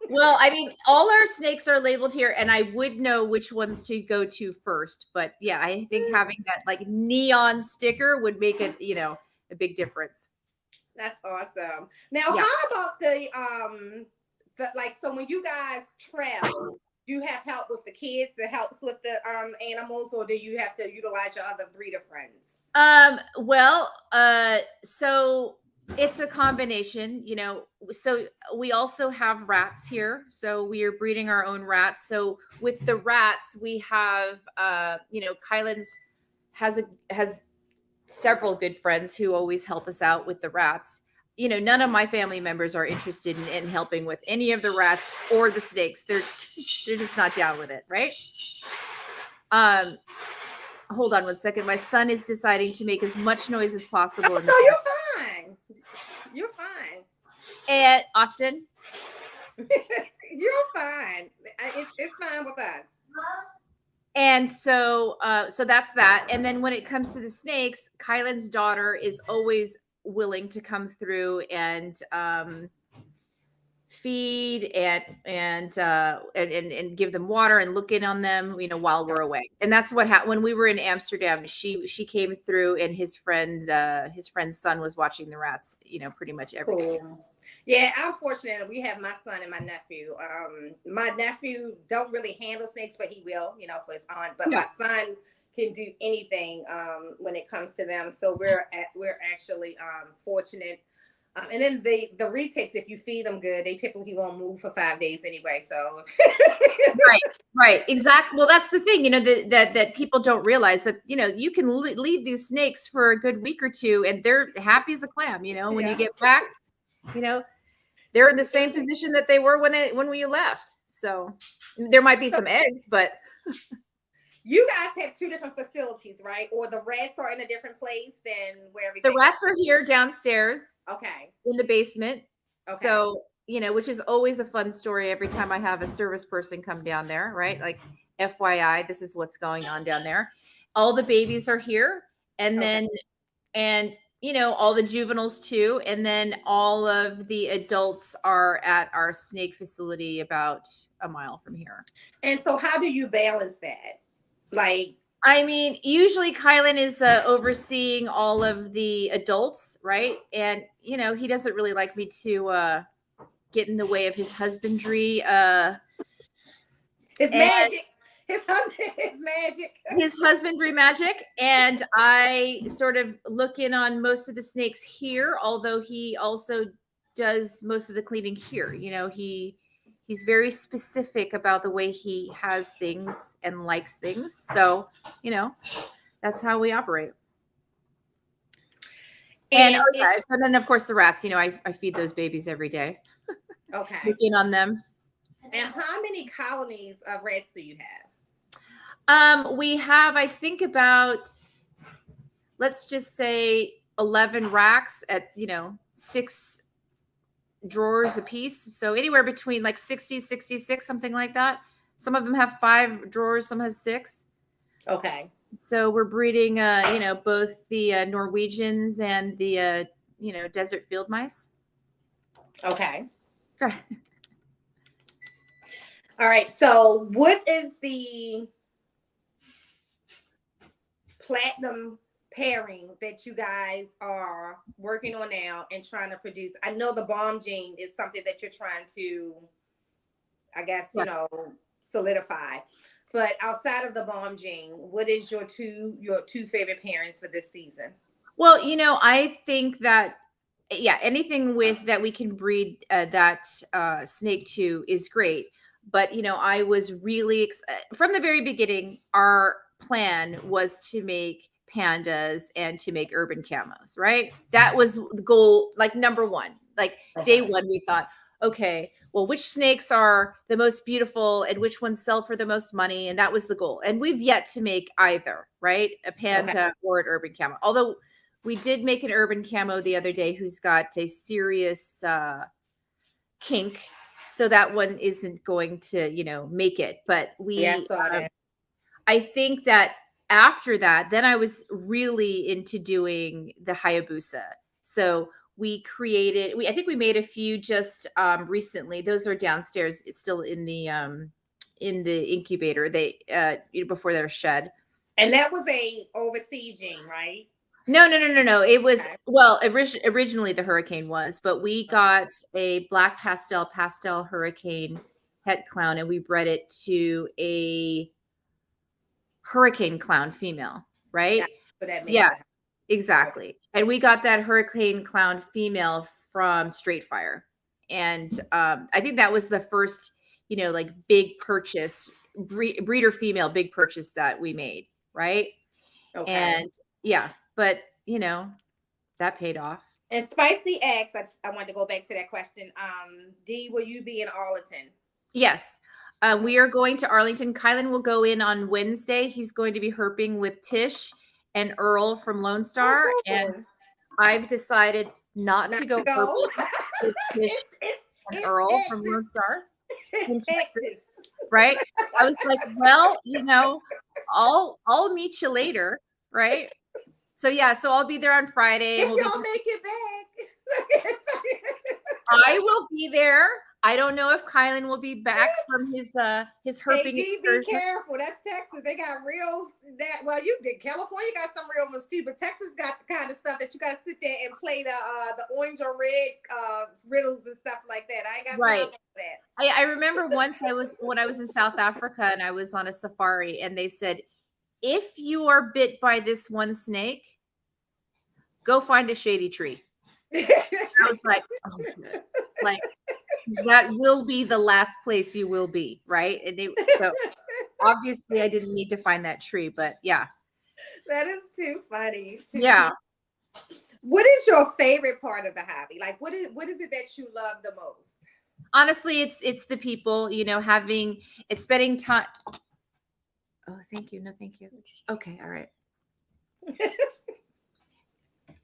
Speaker 2: Well, I mean, all our snakes are labeled here, and I would know which ones to go to first. But yeah, I think having that like neon sticker would make it, a big difference.
Speaker 1: That's awesome. Now,
Speaker 2: Yeah.
Speaker 1: how about so when you guys travel, do you have help with the kids that helps with the animals, or do you have to utilize your other breeder friends?
Speaker 2: So it's a combination, so we also have rats here. So we are breeding our own rats. So with the rats, we have, Kylan's has several good friends who always help us out with the rats. None of my family members are interested in helping with any of the rats or the snakes. They're just not down with it, right? Hold on one second. My son is deciding to make as much noise as possible.
Speaker 1: No, you're fine. You're fine.
Speaker 2: And Austin,
Speaker 1: You're fine. It's fine with us.
Speaker 2: And so so that's that. And then when it comes to the snakes, Kylan's daughter is always willing to come through and feed and give them water and look in on them, you know, while we're away. And that's what happened when we were in Amsterdam. She came through, and his friend's son was watching the rats, you know, pretty much every day.
Speaker 1: Cool. Yeah, I'm fortunate. We have my son and my nephew. My nephew don't really handle snakes, but he will, you know, for his aunt. But
Speaker 2: Yeah.
Speaker 1: my son can do anything when it comes to them. So we're actually fortunate. And then the retakes, if you feed them good, they typically won't move for 5 days anyway. So
Speaker 2: Right, exactly. Well, that's the thing, you know, that people don't realize that, you know, you can leave these snakes for a good week or two, and they're happy as a clam. You know, when you
Speaker 1: yeah.
Speaker 2: get back, you know, they're in the same position that they were when we left. So there might be
Speaker 1: So
Speaker 2: some eggs, but
Speaker 1: you guys have two different facilities, right? Or the rats are in a different place than where
Speaker 2: the
Speaker 1: everything
Speaker 2: rats are here downstairs
Speaker 1: Okay.
Speaker 2: in the basement.
Speaker 1: Okay.
Speaker 2: So, you know, which is always a fun story every time I have a service person come down there, right? Like, FYI, this is what's going on down there. All the babies are here, and
Speaker 1: Okay.
Speaker 2: then and you know, all the juveniles too, and then all of the adults are at our snake facility about a mile from here.
Speaker 1: And so how do you balance that? Like,
Speaker 2: I mean, usually Kylan is overseeing all of the adults, right? And you know, he doesn't really like me to get in the way of his husbandry.
Speaker 1: it's magic. His husband is magic.
Speaker 2: His husbandry magic, and I sort of look in on most of the snakes here, although he also does most of the cleaning here. You know, he's very specific about the way he has things and likes things. So, you know, that's how we operate. And oh yeah, so then of course the rats, you know, I feed those babies every day.
Speaker 1: Okay.
Speaker 2: Look in on them.
Speaker 1: And how many colonies of rats do you have?
Speaker 2: We have, I think, about, let's just say 11 racks at, you know, 6 drawers a piece. So anywhere between like 60, 66, something like that. Some of them have 5 drawers, some has 6.
Speaker 1: Okay.
Speaker 2: So we're breeding, you know, both the Norwegians and the, you know, desert field mice.
Speaker 1: Okay. All right. So what is the platinum pairing that you guys are working on now and trying to produce? I know the bomb gene is something that you're trying to, I guess, you know, solidify. But outside of the bomb gene, what is your two favorite pairings for this season?
Speaker 2: Well, you know, I think that yeah, anything with that we can breed that snake to is great. But you know, I was really from the very beginning, our plan was to make pandas and to make urban camos, right? That was the goal, like number one. Like day one, we thought, okay, well, which snakes are the most beautiful and which ones sell for the most money? And that was the goal. And we've yet to make either, right? A panda or an urban camo. Although we did make an urban camo the other day who's got a serious kink. So that one isn't going to, you know, make it. But I think that after that, then I was really into doing the Hayabusa. So I think we made a few just recently. Those are downstairs. It's still in the incubator. They before they're shed.
Speaker 1: And that was a overseas gene, right?
Speaker 2: No. It was well, originally the hurricane was, but we got a black pastel hurricane het clown, and we bred it to a hurricane clown female, right? Yeah, exactly. And we got that hurricane clown female from Straight Fire, and I think that was the first, you know, like big purchase, breeder female big purchase that we made, right?
Speaker 1: Okay.
Speaker 2: And yeah. But, you know, that paid off.
Speaker 1: And Spicy X, I wanted to go back to that question. Dee, will you be in Arlington?
Speaker 2: Yes. We are going to Arlington. Kylan will go in on Wednesday. He's going to be herping with Tish and Earl from Lone Star. And I've decided not to go herping with Tish
Speaker 1: It's
Speaker 2: Earl from Lone
Speaker 1: Texas.
Speaker 2: Star in
Speaker 1: It's
Speaker 2: Texas,
Speaker 1: Texas.
Speaker 2: right? I was like, well, I'll meet you later, right? So yeah, so I'll be there on Friday, and
Speaker 1: If
Speaker 2: we'll be.
Speaker 1: y'all make it back.
Speaker 2: I will be there. I don't know if Kylan will be back from his herping
Speaker 1: AG, be
Speaker 2: excursion.
Speaker 1: careful. That's Texas. They got real you did. California got some real ones too, but Texas got the kind of stuff that you got to sit there and play the orange or red riddles and stuff like that. I ain't got time for that.
Speaker 2: I remember once when I was in South Africa and I was on a safari, and they said, if you are bit by this one snake, go find a shady tree. I was like, oh, good. Like, that will be the last place you will be, right? So obviously I didn't need to find that tree, but yeah.
Speaker 1: That is too funny.
Speaker 2: Yeah.
Speaker 1: What is your favorite part of the hobby? Like, what is it that you love the most?
Speaker 2: Honestly, it's the people, it's spending time. Oh, thank you. No, thank you. Okay. All right.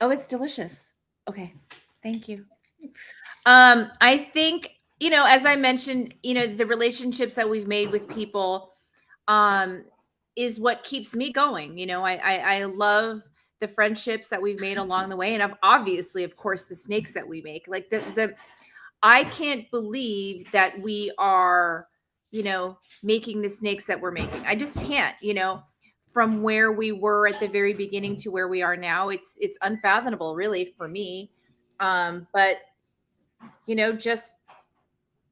Speaker 2: Oh, it's delicious. Okay. Thank you. I think, as I mentioned, the relationships that we've made with people, is what keeps me going. I love the friendships that we've made along the way. And obviously, of course, the snakes that we make. Like I can't believe that we are, making the snakes that we're making. I just can't, from where we were at the very beginning to where we are now. It's unfathomable, really, for me. But just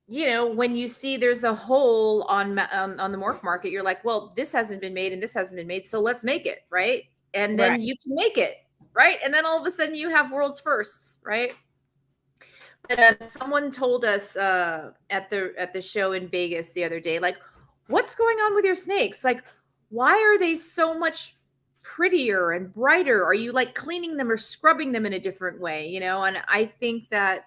Speaker 2: when you see there's a hole on the morph market, you're like, well, this hasn't been made and this hasn't been made, so let's make it, right? And then you can make it, right? And then all of a sudden you have world's firsts, right? But someone told us at the show in Vegas the other day, like, what's going on with your snakes? Like, why are they so much prettier and brighter? Are you like cleaning them or scrubbing them in a different way? And I think that,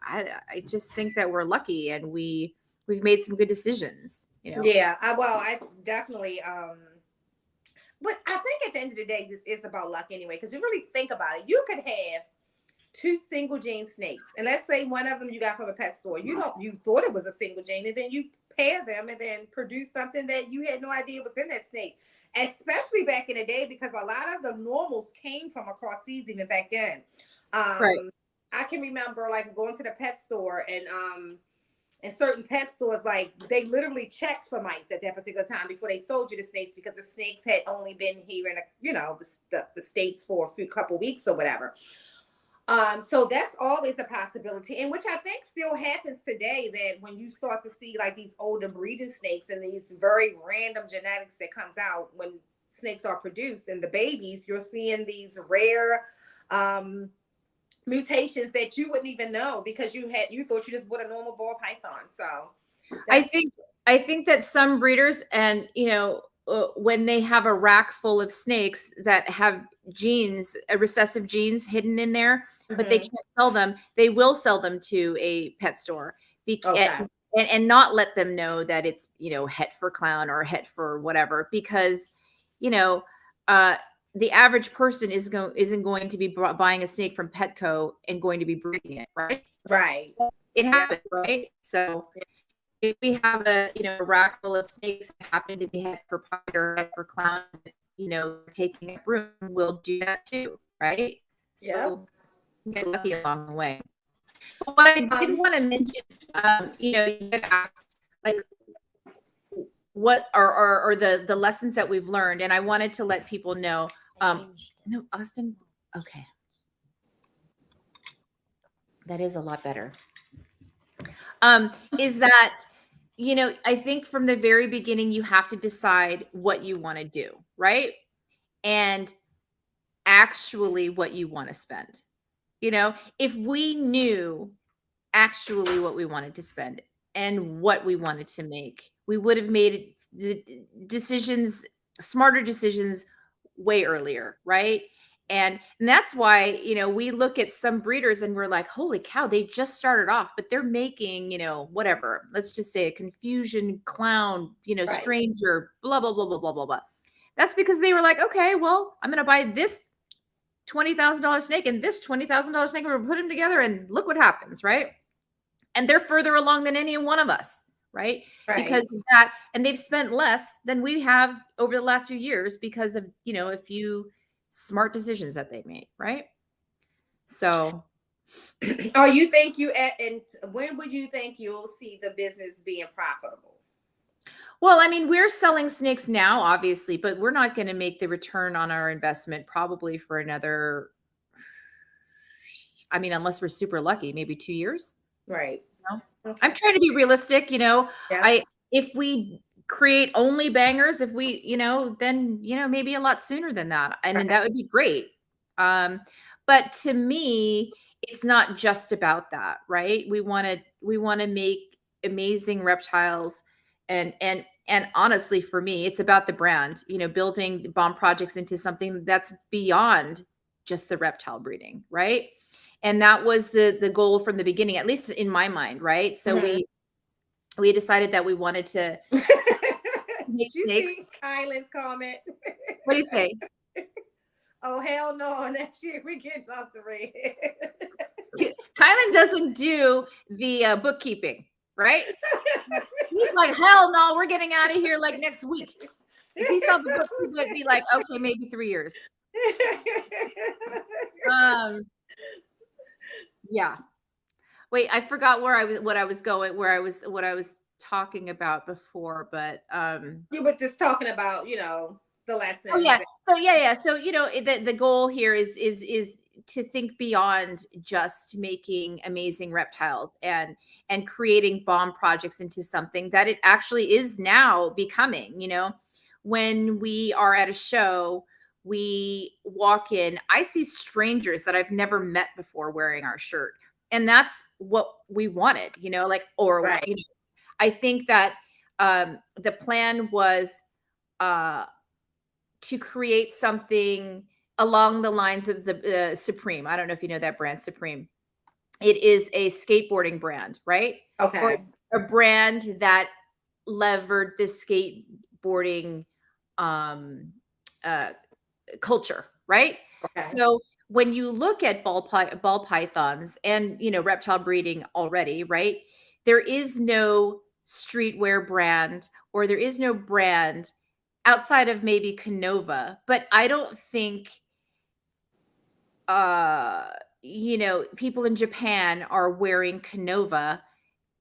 Speaker 2: I just think that we're lucky and we've made some good decisions.
Speaker 1: Yeah, I definitely. But I think at the end of the day, this is about luck anyway. Because you really think about it, you could have 2 single gene snakes, and let's say one of them you got from a pet store. You thought it was a single gene, and then you pair them and then produce something that you had no idea was in that snake. Especially back in the day, because a lot of the normals came from across seas even back then.
Speaker 2: Right.
Speaker 1: I can remember like going to the pet store and certain pet stores, like they literally checked for mites at that particular time before they sold you the snakes, because the snakes had only been here in the States for a couple weeks or whatever. So that's always a possibility, and which I think still happens today, that when you start to see like these older breeding snakes and these very random genetics that comes out when snakes are produced and the babies, you're seeing these rare mutations that you wouldn't even know, because you thought you just bought a normal ball python. So
Speaker 2: I think that some breeders, and when they have a rack full of snakes that have recessive genes hidden in there, but they can't sell them, they will sell them to a pet store and not let them know that it's het for clown or het for whatever, because the average person isn't going to be buying a snake from Petco and going to be breeding it, right?
Speaker 1: Right.
Speaker 2: It happens, right? So if we have a rack full of snakes that happen to be het for pied or het for clown, taking up room, we'll do that too, right? So get lucky along the way. But what I did want to mention, you had asked like what are the lessons that we've learned, and I wanted to let people know. No, Austin. Okay. That is a lot better. Is that, I think from the very beginning, you have to decide what you want to do, right? And actually what you want to spend. If we knew actually what we wanted to spend and what we wanted to make, we would have made smarter decisions way earlier, right? And that's why, we look at some breeders and we're like, holy cow, they just started off, but they're making, whatever, let's just say a confusion clown, stranger, blah, blah, blah, blah, blah, blah, blah. That's because they were like, okay, well, I'm going to buy this $20,000 snake and this $20,000 snake, and we're going to put them together and look what happens, right? and they're further along than any one of us, right?
Speaker 1: Right.
Speaker 2: Because of that, and they've spent less than we have over the last few years because of, a few smart decisions that they made, right? So,
Speaker 1: Oh, you think and when would you think you'll see the business being profitable?
Speaker 2: well, I mean, we're selling snakes now, obviously, but we're not going to make the return on our investment probably for another, I mean, unless we're super lucky, maybe 2 years.
Speaker 1: Right.
Speaker 2: You know? I'm
Speaker 1: Okay.
Speaker 2: trying to be realistic,
Speaker 1: Yeah.
Speaker 2: I if we create only bangers, if we, then, maybe a lot sooner than that. And then
Speaker 1: Right.
Speaker 2: that would be great. Um, but to me, it's not just about that, right? We want to make amazing reptiles, and honestly, for me, it's about the brand, building bomb projects into something that's beyond just the reptile breeding, right? And that was the goal from the beginning, at least in my mind, right? So
Speaker 1: Mhm.
Speaker 2: we decided that we wanted to make
Speaker 1: You
Speaker 2: snakes.
Speaker 1: see Kylan's comment?
Speaker 2: What do you say?
Speaker 1: Oh, hell no. Next year we getting off the red.
Speaker 2: Kylan doesn't do the bookkeeping, right? He's like, hell no, we're getting out of here like next week. If he saw the books, he would be like, okay, maybe 3 years. Um, yeah. Wait, I forgot what I was going, what I was talking about before, but
Speaker 1: You were just talking about, the
Speaker 2: oh
Speaker 1: lessons.
Speaker 2: yeah. So yeah. So the goal here is to think beyond just making amazing reptiles and creating bomb projects into something that it actually is now becoming. When we are at a show, we walk in, I see strangers that I've never met before wearing our shirt. And that's what we wanted,
Speaker 1: Right.
Speaker 2: I think that the plan was uh to create something along the lines of the Supreme. I don't know if you know that brand, Supreme. It is a skateboarding brand, right? Or
Speaker 1: Okay.
Speaker 2: a brand that levered the skateboarding um, uh, culture, right?
Speaker 1: Okay.
Speaker 2: So when you look at ball pythons and reptile breeding already, right? There is no streetwear brand, or there is no brand outside of maybe Canova, but I don't think uh people in Japan are wearing Canova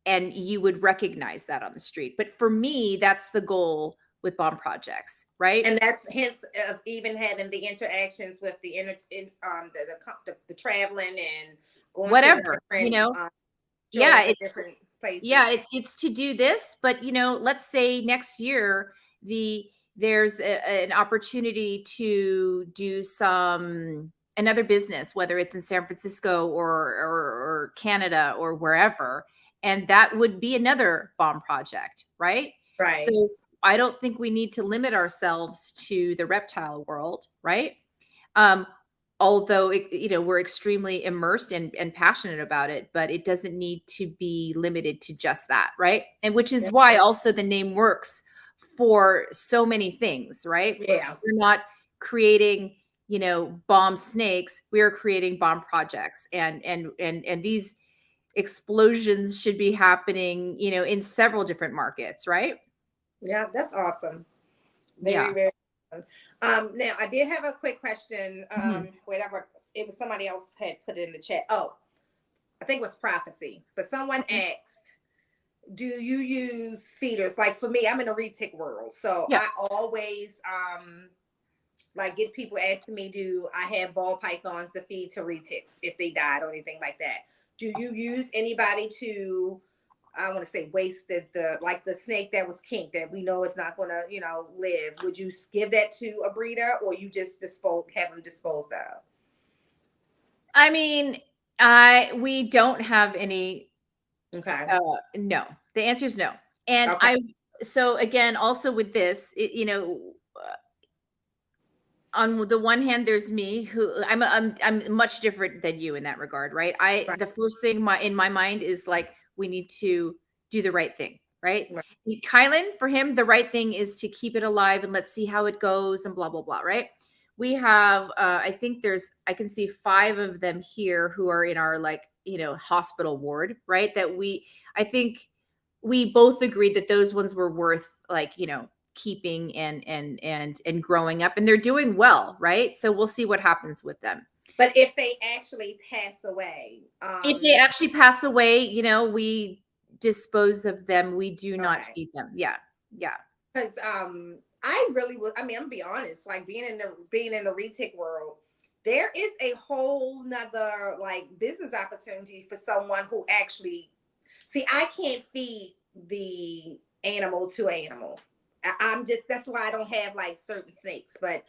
Speaker 2: and you would recognize that on the street. But for me, that's the goal with bomb projects, right?
Speaker 1: And that's hence of even having the interactions with the traveling and going to the
Speaker 2: Whatever,
Speaker 1: different
Speaker 2: yeah,
Speaker 1: shows at
Speaker 2: it's
Speaker 1: different places.
Speaker 2: yeah, it's to do this, but let's say next year there's an opportunity to do another business, whether it's in San Francisco or Canada or wherever, and that would be another bomb project, right?
Speaker 1: Right.
Speaker 2: So I don't think we need to limit ourselves to the reptile world, right? Um, although we're extremely immersed and passionate about it, but it doesn't need to be limited to just that, right? And which is
Speaker 1: Yeah.
Speaker 2: why also the name works for so many things, right?
Speaker 1: Yeah.
Speaker 2: We're not creating bomb snakes, we are creating bomb projects, and these explosions should be happening in several different markets, right?
Speaker 1: Yeah, that's awesome. Very,
Speaker 2: Yeah.
Speaker 1: very awesome. Now I did have a quick question.
Speaker 2: Mhm.
Speaker 1: Whatever it was, somebody else had put it in the chat. Oh, I think it was prophecy, but someone
Speaker 2: Mhm.
Speaker 1: asked, do you use feeders? Like for me, I'm in a retic world, so
Speaker 2: Yeah.
Speaker 1: I always like get people asking me, do I have ball pythons to feed to retics if they died or anything like that? Do you use anybody to, I want to say, wasted the like the snake that was kinked that we know is not going to live? Would you give that to a breeder, or you just have them disposed of?
Speaker 2: I mean, we don't have any.
Speaker 1: Okay.
Speaker 2: No. The answer is no. And
Speaker 1: Okay.
Speaker 2: so again, also with this, on the one hand, there's me who I'm much different than you in that regard, right?
Speaker 1: Right.
Speaker 2: The first thing in my mind is like, we need to do the right thing, right?
Speaker 1: Right.
Speaker 2: Kylan, for him, the right thing is to keep it alive and let's see how it goes and blah blah blah, right? We have, I think I can see 5 of them here who are in our, like, hospital ward, right? I think we both agreed that those ones were worth, like, keeping and growing up, and they're doing well, right? So we'll see what happens with them.
Speaker 1: But if they actually pass away,
Speaker 2: If they actually pass away, we dispose of them. We do not
Speaker 1: okay.
Speaker 2: feed them. Yeah. Yeah.
Speaker 1: Because I really was. I mean, I'm gonna be honest. Like being in the retic world, there is a whole nother like business opportunity for someone who actually see. I can't feed the animal to animal. I'm just that's why I don't have like certain snakes, but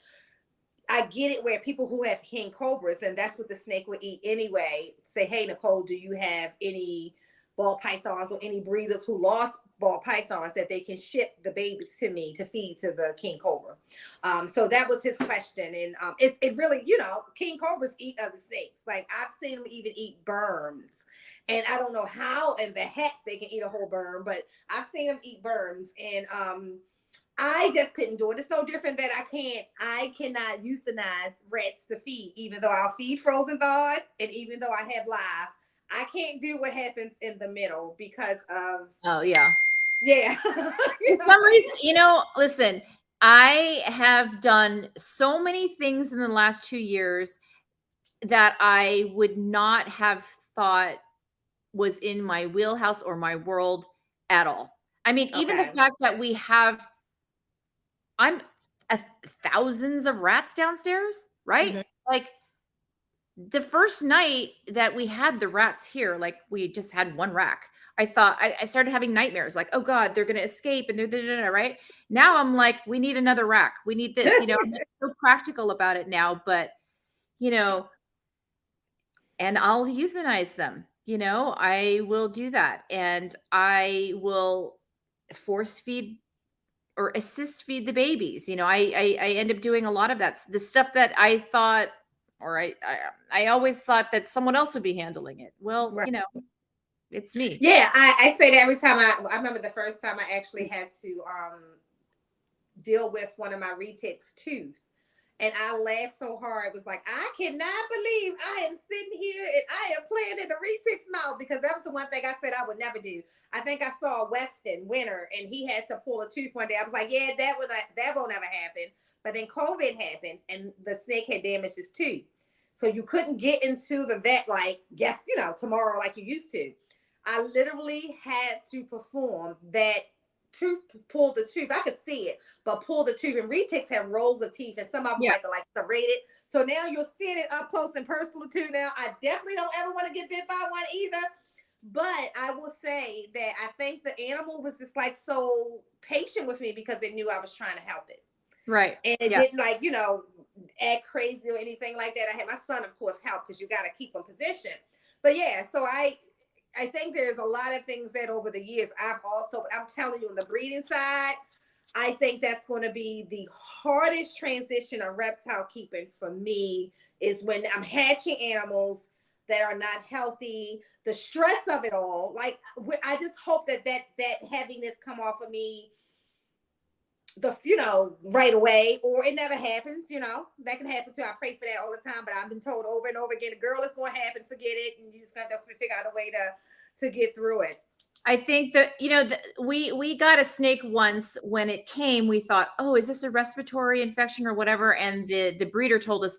Speaker 1: I get it where people who have king cobras, and that's what the snake would eat anyway, say, hey, Nicole, do you have any ball pythons or any breeders who lost ball pythons that they can ship the babies to me to feed to the king cobra? So that was his question. And it really, king cobras eat other snakes. Like I've seen them even eat worms. And I don't know how in the heck they can eat a whole worm, but I've seen them eat worms. And I just couldn't do it. It's no different that I cannot euthanize rats to feed, even though I'll feed frozen thawed and even though I have live, I can't do what happens in the middle because of,
Speaker 2: Oh, yeah.
Speaker 1: yeah.
Speaker 2: For some reason, listen, I have done so many things in the last 2 years that I would not have thought was in my wheelhouse or my world at all. I mean, even the
Speaker 1: Okay.
Speaker 2: fact that I'm thousands of rats downstairs, right?
Speaker 1: Mhm.
Speaker 2: Like the first night that we had the rats here, like we just had one rack. I thought I started having nightmares, like, oh God, they're gonna escape and they're right. Now I'm like, we need another rack. We need this, I'm like so practical about it now, but you know, and I'll euthanize them. I will do that. And I will force feed or assist feed the babies. I end up doing a lot of that. The stuff that I thought, or I always thought that someone else would be handling it. Well,
Speaker 1: Right.
Speaker 2: it's me.
Speaker 1: Yeah, I say that every time I remember the first time I actually had to deal with one of my retics tooth. And I laughed so hard. It was like, I cannot believe I am sitting here and I am playing in the retic's mouth because that was the one thing I said I would never do. I think I saw Weston Winter and he had to pull a tooth one day. I was like, yeah, that won't ever happen. But then COVID happened and the snake had damaged his tooth. So you couldn't get into the vet like, yes, tomorrow like you used to. I literally had to perform that tooth, pull the tooth. I could see it, but pull the tooth. And retics have rolls of teeth, and some of them
Speaker 2: Yeah.
Speaker 1: are like serrated. So now you're seeing it up close and personal too. Now I definitely don't ever want to get bit by one either. But I will say that I think the animal was just like so patient with me because it knew I was trying to help it.
Speaker 2: Right.
Speaker 1: And it
Speaker 2: Yeah.
Speaker 1: didn't like, act crazy or anything like that. I had my son, of course, help because you got to keep them positioned. But yeah, so I think there's a lot of things that over the years I'm telling you on the breeding side, I think that's going to be the hardest transition of reptile keeping for me is when I'm hatching animals that are not healthy, the stress of it all. Like I just hope that heaviness come off of me right away, or it never happens. That can happen too. I pray for that all the time, but I've been told over and over again, girl, it's going to happen, forget it, and you just got to figure out a way to get through it.
Speaker 2: I think that we got a snake once. When it came, we thought, oh, is this a respiratory infection or whatever? And the breeder told us,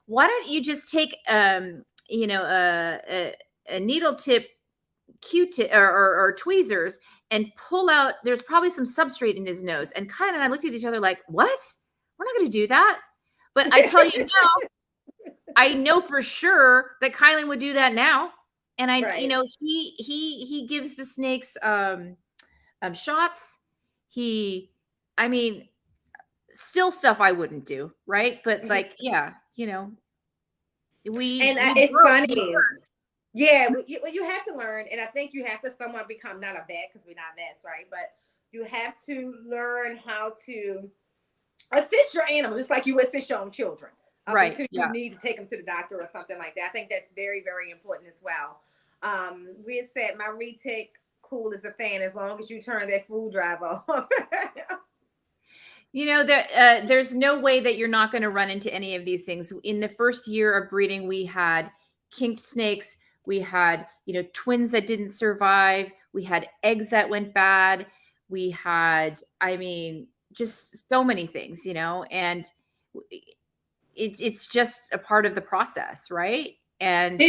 Speaker 2: why don't you just take a needle tip Q-tip or tweezers and pull out. There's probably some substrate in his nose. And Kyle and I looked at each other like, what? We're not going to do that. But I tell you now, I know for sure that Kylan would do that now. And
Speaker 1: Right.
Speaker 2: he gives the snakes shots. I mean, still stuff I wouldn't do, right? But like, yeah, we
Speaker 1: It's
Speaker 2: grow.
Speaker 1: funny. Yeah, you have to learn, and I think you have to somewhat become not a vet because we're not vets, right? But you have to learn how to assist your animals, just like you assist your own children,
Speaker 2: Right.
Speaker 1: until
Speaker 2: Yeah.
Speaker 1: you need to take them to the doctor or something like that. I think that's very, very important as well. We had said my retic cool as a fan as long as you turn that food drive off.
Speaker 2: There's no way that you're not going to run into any of these things. In the first year of breeding, we had kinked snakes. We had, twins that didn't survive. We had eggs that went bad. We had, just so many things, and it's just a part of the process, right? And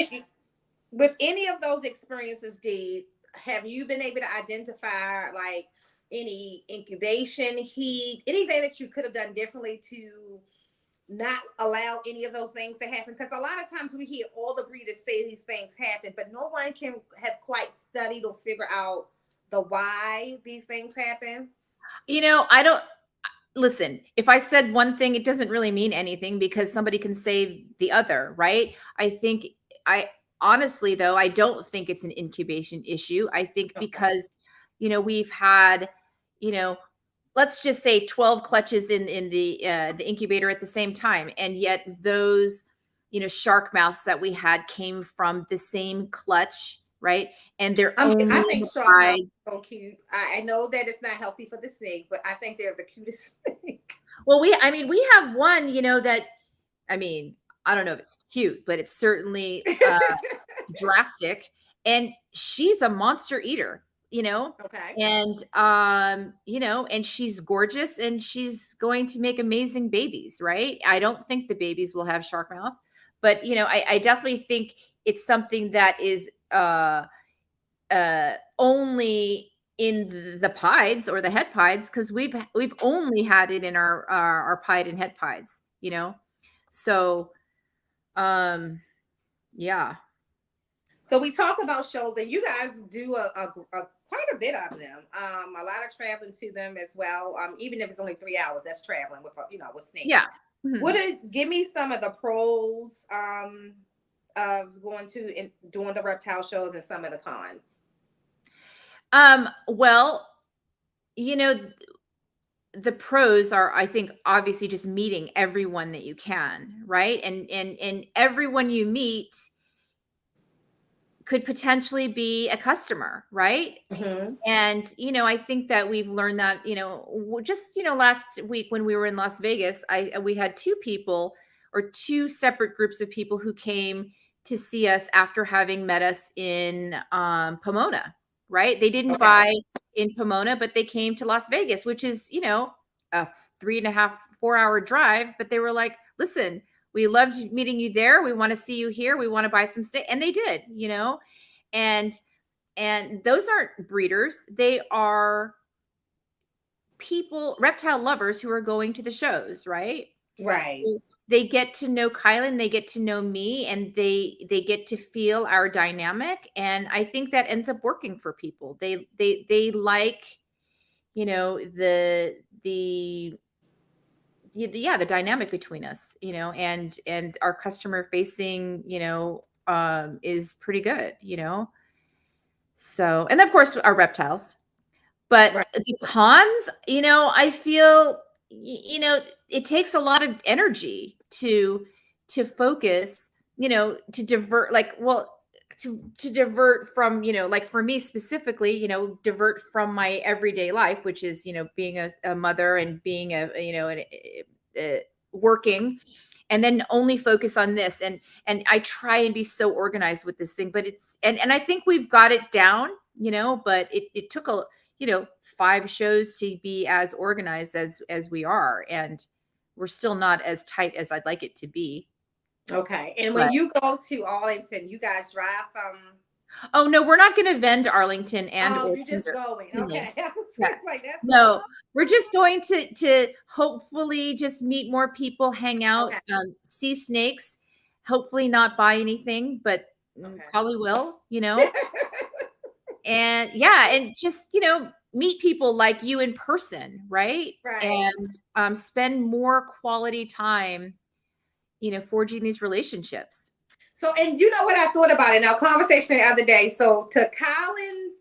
Speaker 1: with any of those experiences, Dee, have you been able to identify like any incubation heat, anything that you could have done differently to not allow any of those things to happen? Because a lot of times we hear all the breeders say these things happen, but no one can have quite studied or figure out the why these things happen.
Speaker 2: I don't listen. If I said one thing, it doesn't really mean anything because somebody can say the other, right? I honestly, though, I don't think it's an incubation issue. I think because, we've had, let's just say 12 clutches in the incubator at the same time. And yet those, shark mouths that we had came from the same clutch, right? And they're
Speaker 1: I
Speaker 2: only
Speaker 1: think shark mouths are so cute. I know that it's not healthy for the snake, but I think they're the cutest snake.
Speaker 2: Well, we have one, that, I don't know if it's cute, but it's certainly drastic. And she's a monster eater,
Speaker 1: Okay.
Speaker 2: and, and she's gorgeous and she's going to make amazing babies, right? I don't think the babies will have shark mouth, but, I definitely think it's something that is only in the pieds or the het pieds, because we've only had it in our pied and het pieds, so yeah.
Speaker 1: So we talk about shows, and you guys do a quite a bit of them. A lot of traveling to them as well. Even if it's only 3 hours, that's traveling with with snakes.
Speaker 2: Yeah. Mm-hmm.
Speaker 1: Give me some of the pros of going to and doing the reptile shows and some of the cons?
Speaker 2: Well, the pros are, I think, obviously just meeting everyone that you can, right? And everyone you meet could potentially be a customer, right?
Speaker 1: Mm-hmm.
Speaker 2: And, I think that we've learned that, just, last week when we were in Las Vegas, we had two separate groups of people who came to see us after having met us in Pomona, right? They didn't buy in Pomona, but they came to Las Vegas, which is, a 3.5, 4-hour drive. But they were like, listen, we loved meeting you there. We want to see you here. We want to buy some steak. And they did, and those aren't breeders. They are people, reptile lovers who are going to the shows, right?
Speaker 1: Right.
Speaker 2: So they get to know Kylan, they get to know me, and they get to feel our dynamic. And I think that ends up working for people. They like, the dynamic between us, and our customer facing, is pretty good, So, and of course our reptiles, but the cons, I feel, it takes a lot of energy to focus, to divert, to divert from, like for me specifically, divert from my everyday life, which is, being a mother and being working, and then only focus on this. And I try and be so organized with this thing, but it's, and I think we've got it down, but it took 5 shows to be as organized as we are. And we're still not as tight as I'd like it to be.
Speaker 1: Okay. And when you go to Arlington, you guys drive from?
Speaker 2: Oh no, we're not going to vend Arlington and.
Speaker 1: Oh, you're just going. Okay. I was like, that's
Speaker 2: no. We're just going to hopefully just meet more people, hang out, see snakes, hopefully not buy anything, but probably will, and and just, meet people like you in person, right? And spend more quality time, forging these relationships.
Speaker 1: So, and you know what I thought about in our conversation the other day? So to Colin's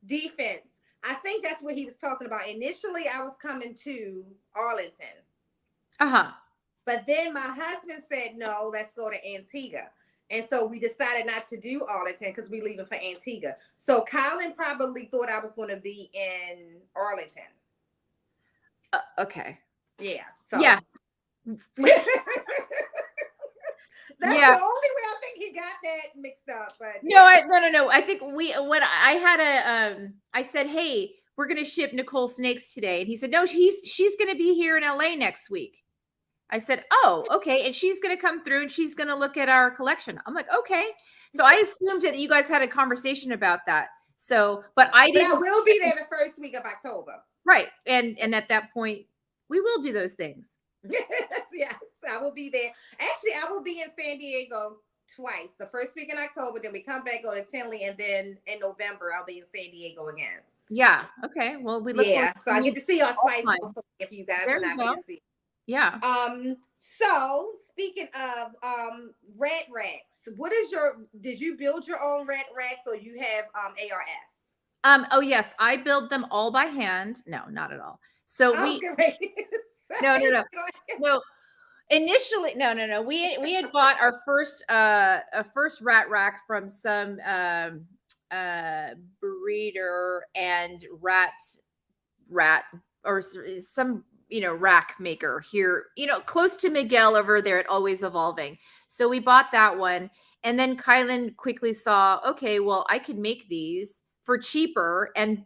Speaker 1: defense, I think that's what he was talking about. Initially, I was coming to Arlington. But then my husband said, no, let's go to Antigua. And so we decided not to do Arlington because we're leaving for Antigua. So Colin probably thought I was going to be in Arlington.
Speaker 2: Okay.
Speaker 1: Yeah. So
Speaker 2: Yeah.
Speaker 1: that's
Speaker 2: Yeah.
Speaker 1: the only way I think he got that mixed up. But
Speaker 2: No,
Speaker 1: yeah.
Speaker 2: no. I think when I had I said, "Hey, we're gonna ship Nicole snakes today," and he said, "No, she's gonna be here in LA next week." I said, "Oh, okay," and she's gonna come through and she's gonna look at our collection. I'm like, "Okay." So I assumed that you guys had a conversation about that. So, but I
Speaker 1: But I
Speaker 2: didn't.
Speaker 1: will be there the first week of October.
Speaker 2: Right, and at that point, we will do those things.
Speaker 1: Yes, I will be there. Actually, I will be in San Diego twice. The first week in October, then we come back, go to Tinley, and then in November, I'll be in San Diego again.
Speaker 2: Yeah. Okay. Well, we look forward
Speaker 1: Yeah,
Speaker 2: to
Speaker 1: so I
Speaker 2: seeing
Speaker 1: get
Speaker 2: you
Speaker 1: to see y'all
Speaker 2: all
Speaker 1: twice,
Speaker 2: times.
Speaker 1: hopefully, if you guys
Speaker 2: There
Speaker 1: are
Speaker 2: you
Speaker 1: not
Speaker 2: go.
Speaker 1: busy.
Speaker 2: Yeah.
Speaker 1: So speaking of rat racks, did you build your own rat racks or you have ARS?
Speaker 2: Oh yes, I build them all by hand. No, not at all. So
Speaker 1: I was
Speaker 2: we
Speaker 1: getting ready to
Speaker 2: no, no,
Speaker 1: say,
Speaker 2: no. No, initially, no. We had bought our first a first rat rack from some breeder and rat or some rack maker here, close to Miguel over there at Always Evolving. So we bought that one, and then Kylan quickly saw, okay, well, I could make these for cheaper and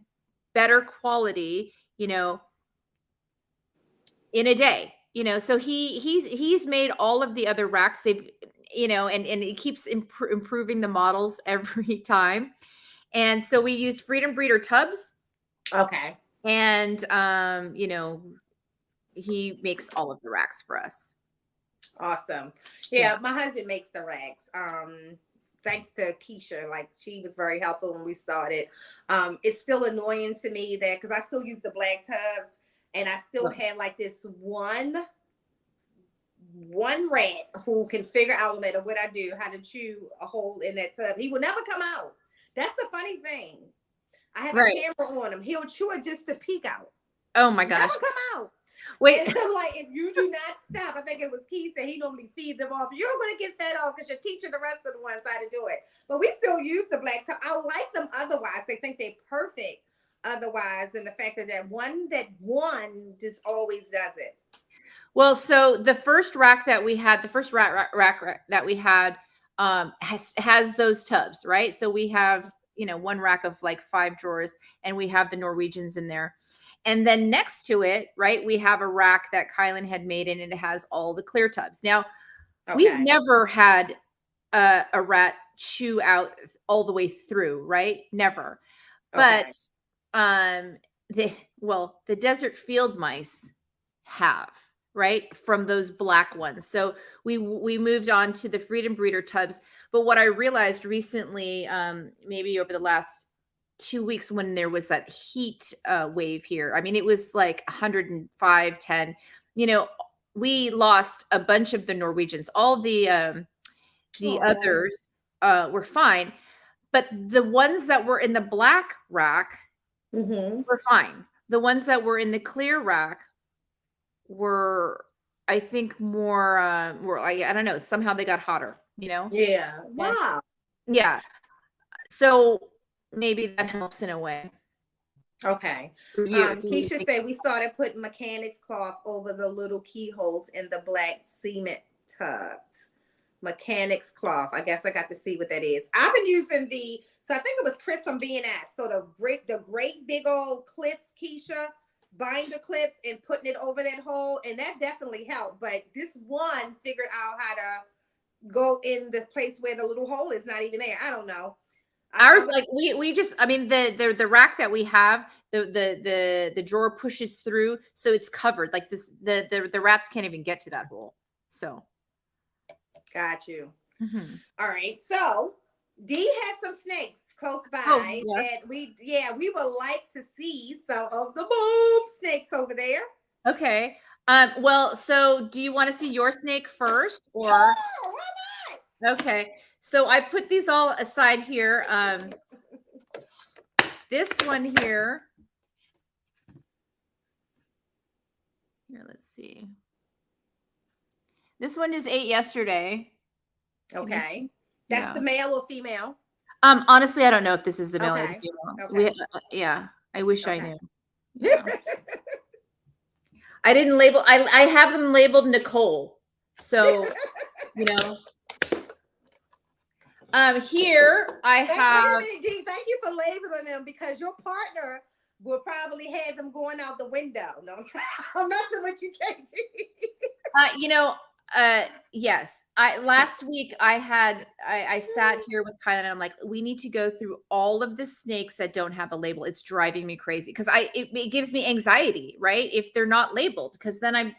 Speaker 2: better quality, in a day. So he's made all of the other racks. They've and he keeps improving the models every time. And so we use Freedom Breeder tubs,
Speaker 1: okay.
Speaker 2: and he makes all of the racks for us.
Speaker 1: Awesome. Yeah, my husband makes the racks. Thanks to Keisha, like she was very helpful when we started. It's still annoying to me that because I still use the black tubs and I still have like this one rat who can figure out no matter what I do how to chew a hole in that tub. He will never come out. That's the funny thing. I have a camera on him. He'll chew it just to peek out.
Speaker 2: Oh my gosh.
Speaker 1: Never come out.
Speaker 2: Wait.
Speaker 1: And so, like, if you do not stop, I think it was Keith said he normally feeds them off. You're going to get fed off because you're teaching the rest of the ones how to do it. But we still use the black tub. I like them otherwise. They think they're perfect otherwise. And the fact that one just always does it.
Speaker 2: Well, so the first rack that we had, the first rack that we had has those tubs, right? So we have, one rack of like 5 drawers, and we have the Norwegians in there. And then next to it, right, we have a rack that Kylan had made, and it has all the clear tubs. Now, we've never had a rat chew out all the way through, right? Never. But the desert field mice have, right, from those black ones. So we moved on to the Freedom Breeder tubs. But what I realized recently, maybe over the last 2 weeks, when there was that heat wave here, I mean, it was like 105, 10, we lost a bunch of the Norwegians. All the others were fine, but the ones that were in the black rack were fine. The ones that were in the clear rack were, I think, more I don't know, somehow they got hotter,
Speaker 1: Yeah. Wow.
Speaker 2: Yeah. So maybe that helps in a way.
Speaker 1: Okay. Keisha said we started putting mechanics cloth over the little keyholes in the black cement tubs. Mechanics cloth. I guess I got to see what that is. I've been using so I think it was Chris from BNS. So the great big old clips, Keisha, binder clips, and putting it over that hole, and that definitely helped. But this one figured out how to go in the place where the little hole is not even there. I don't know.
Speaker 2: Ours, like we just, I mean, the rack that we have, the drawer pushes through, so it's covered. Like this, the rats can't even get to that hole. So,
Speaker 1: got you. All right, so Dee has some snakes close by that we would like to see some of the boom snakes over there.
Speaker 2: Okay. Well, so do you want to see your snake first, or?
Speaker 1: Sure, why not?
Speaker 2: Okay. So I put these all aside here. This one here. Here, let's see. This one is 8 yesterday.
Speaker 1: Okay. That's the male or female?
Speaker 2: Honestly, I don't know if this is the male or the female.
Speaker 1: Okay.
Speaker 2: I wish I knew. Yeah. I didn't label. I have them labeled Nicole. So, you know, here I
Speaker 1: Wait a
Speaker 2: have.
Speaker 1: minute, Dee. Thank you for labeling them because your partner will probably have them going out the window. No, I'm messing with you, KG.
Speaker 2: You know, yes. Last week I sat here with Kyla and I'm like, we need to go through all of the snakes that don't have a label. It's driving me crazy because it gives me anxiety, right? If they're not labeled, because then I'm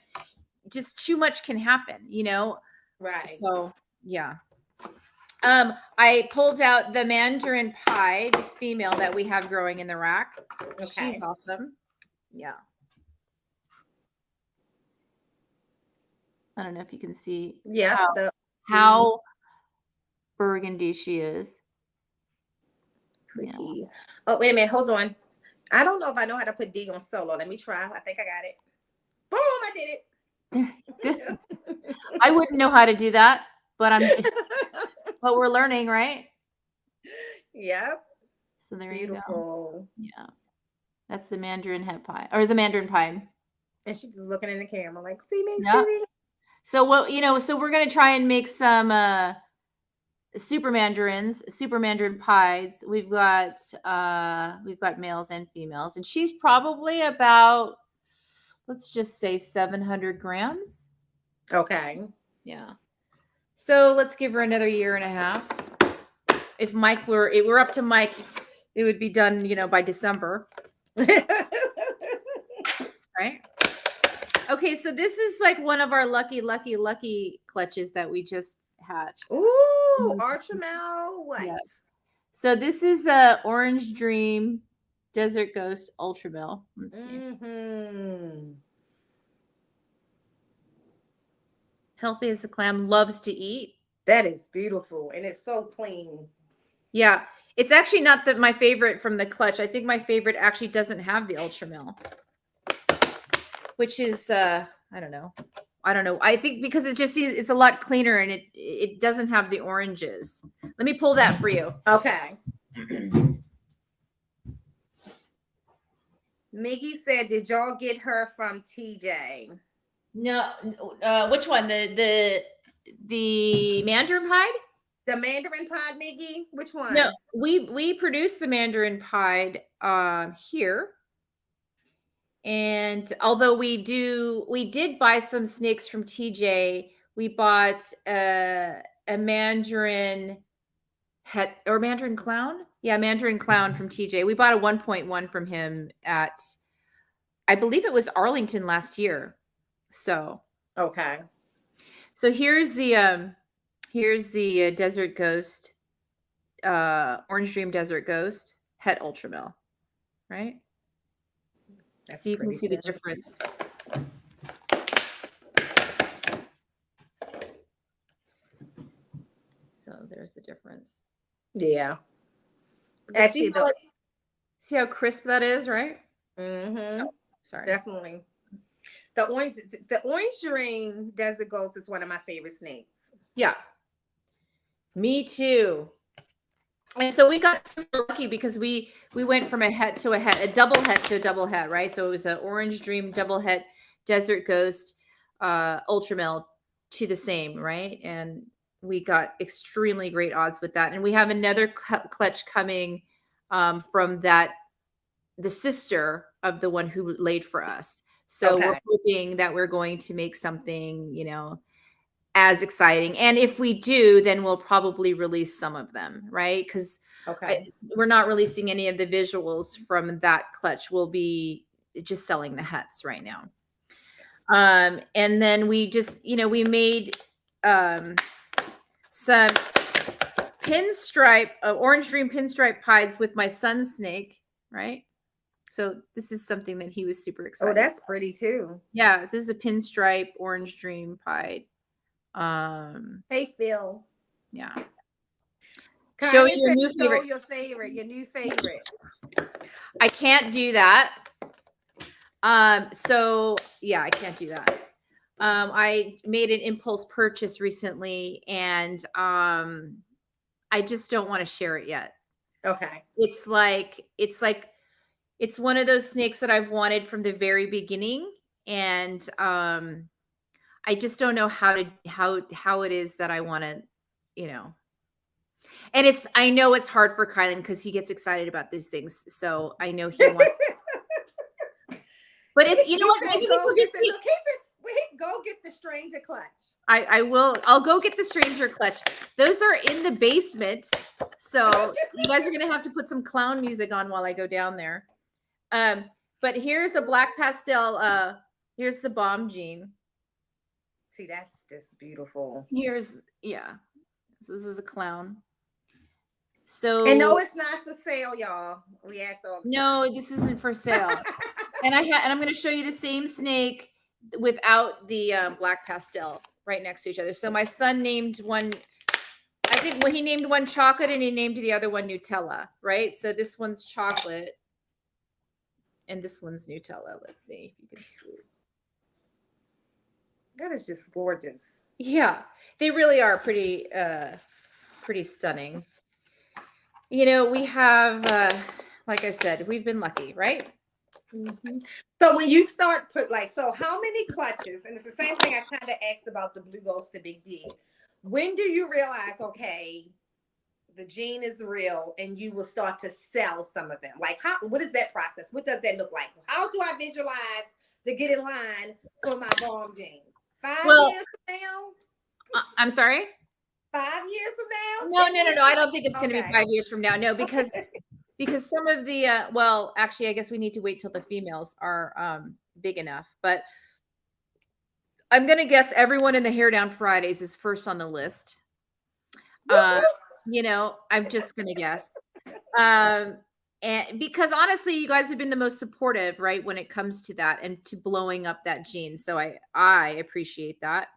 Speaker 2: just too much can happen, you know?
Speaker 1: Right.
Speaker 2: So yeah. I pulled out the Mandarin Pie, the female that we have growing in the rack.
Speaker 1: Okay.
Speaker 2: She's awesome. Yeah. I don't know if you can see how burgundy she is.
Speaker 1: Pretty. Yeah. Oh, wait a minute. Hold on. I don't know if I know how to put D on solo. Let me try. I think I got it. Boom! I did it.
Speaker 2: Good. I wouldn't know how to do that, but but we're learning, right?
Speaker 1: Yep.
Speaker 2: So there
Speaker 1: Beautiful.
Speaker 2: You go. Yeah. That's the Mandarin head pie or the Mandarin pie.
Speaker 1: And she's looking in the camera like, see me, see me.
Speaker 2: So what, so we're going to try and make some super mandarin pies. We've got males and females, and she's probably about, let's just say 700 grams.
Speaker 1: Okay.
Speaker 2: Yeah. So let's give her another year and a half. If we're up to Mike, it would be done, by December. Right? Okay, so this is like one of our lucky clutches that we just hatched.
Speaker 1: Ooh, Ultramel what?
Speaker 2: Yes. So this is Orange Dream Desert Ghost Ultramel. Let's see. Mm-hmm. Healthy as a clam, loves to eat.
Speaker 1: That is beautiful, and it's so clean.
Speaker 2: Yeah, it's actually not my favorite from the clutch. I think my favorite actually doesn't have the Ultramel, which is I don't know. I think because it's a lot cleaner and it doesn't have the oranges. Let me pull that for you.
Speaker 1: Okay. Miggy said, "Did y'all get her from TJ?"
Speaker 2: No. Which one? The Mandarin Pied?
Speaker 1: The Mandarin Pied, Miggy? Which one?
Speaker 2: No, we produced the Mandarin Pied here. And although we did buy some snakes from TJ, we bought a Mandarin het or Mandarin Clown. Yeah, Mandarin Clown from TJ. We bought a 1.1 from him at, I believe it was Arlington last year. So
Speaker 1: okay.
Speaker 2: So here's the Desert Ghost, Orange Dream Desert Ghost Het Ultramel, right?
Speaker 1: That's
Speaker 2: so you can see the difference. So there's the difference.
Speaker 1: Yeah. Actually,
Speaker 2: see how crisp that is, right?
Speaker 1: Mm-hmm.
Speaker 2: Oh, sorry.
Speaker 1: Definitely. The Orange Dream Desert Ghost is one of my favorite snakes.
Speaker 2: Yeah. Me too. And so we got super lucky because we went from a het to a double het to a double het, right? So it was an Orange Dream double het Desert Ghost Ultramel to the same, right? And we got extremely great odds with that. And we have another clutch coming from the sister of the one who laid for us. So we're hoping that we're going to make something, as exciting. And if we do, then we'll probably release some of them, right? Because we're not releasing any of the visuals from that clutch. We'll be just selling the hets right now. And then we just, we made some pinstripe, Orange Dream pinstripe pies with my son's snake, right? So this is something that he was super excited.
Speaker 1: Oh, that's pretty too.
Speaker 2: Yeah, this is a pinstripe Orange Dream pie.
Speaker 1: Hey Phil.
Speaker 2: Yeah.
Speaker 1: Show your new favorite. Your new favorite.
Speaker 2: I can't do that. So yeah, I can't do that. I made an impulse purchase recently, and I just don't want to share it yet.
Speaker 1: Okay.
Speaker 2: It's one of those snakes that I've wanted from the very beginning, and I just don't know how it is that I want to, you know. And I know it's hard for Kylan because he gets excited about these things. So I know he wants, but it's, you know
Speaker 1: He
Speaker 2: what,
Speaker 1: said,
Speaker 2: maybe this
Speaker 1: "Go
Speaker 2: will
Speaker 1: get
Speaker 2: just
Speaker 1: the
Speaker 2: be,
Speaker 1: look." He said, "Wait, go get the stranger clutch."
Speaker 2: I'll go get the stranger clutch. Those are in the basement. So you guys are going to have to put some clown music on while I go down there. But here's a black pastel. Here's the bomb jean.
Speaker 1: See, that's just beautiful.
Speaker 2: Yeah. So this is a clown.
Speaker 1: And no,
Speaker 2: So
Speaker 1: it's not for sale, y'all. We ask all the time.
Speaker 2: no, this isn't for sale. And I'm going to show you the same snake without the black pastel right next to each other. So my son named one, I think, well, he named one chocolate and he named the other one Nutella, right? So this one's chocolate and this one's Nutella. Let's see if you can see.
Speaker 1: That is just gorgeous.
Speaker 2: Yeah, they really are pretty stunning. You know, we have, like I said, we've been lucky, right?
Speaker 1: Mm-hmm. So when you start so how many clutches, and it's the same thing I kind of asked about the Blue Ghost to Big D. When do you realize, okay, the gene is real and you will start to sell some of them? Like, what is that process? What does that look like? How do I visualize to get in line for my bomb gene? 5 years from now?
Speaker 2: I'm sorry?
Speaker 1: 5 years from now?
Speaker 2: No. I don't think it's going to be 5 years from now. No, because some of the, well, actually, I guess we need to wait till the females are big enough. But I'm going to guess everyone in the Hair Down Fridays is first on the list. You know, I'm just going to guess. And because honestly, you guys have been the most supportive, right, when it comes to that and to blowing up that gene. So I appreciate that.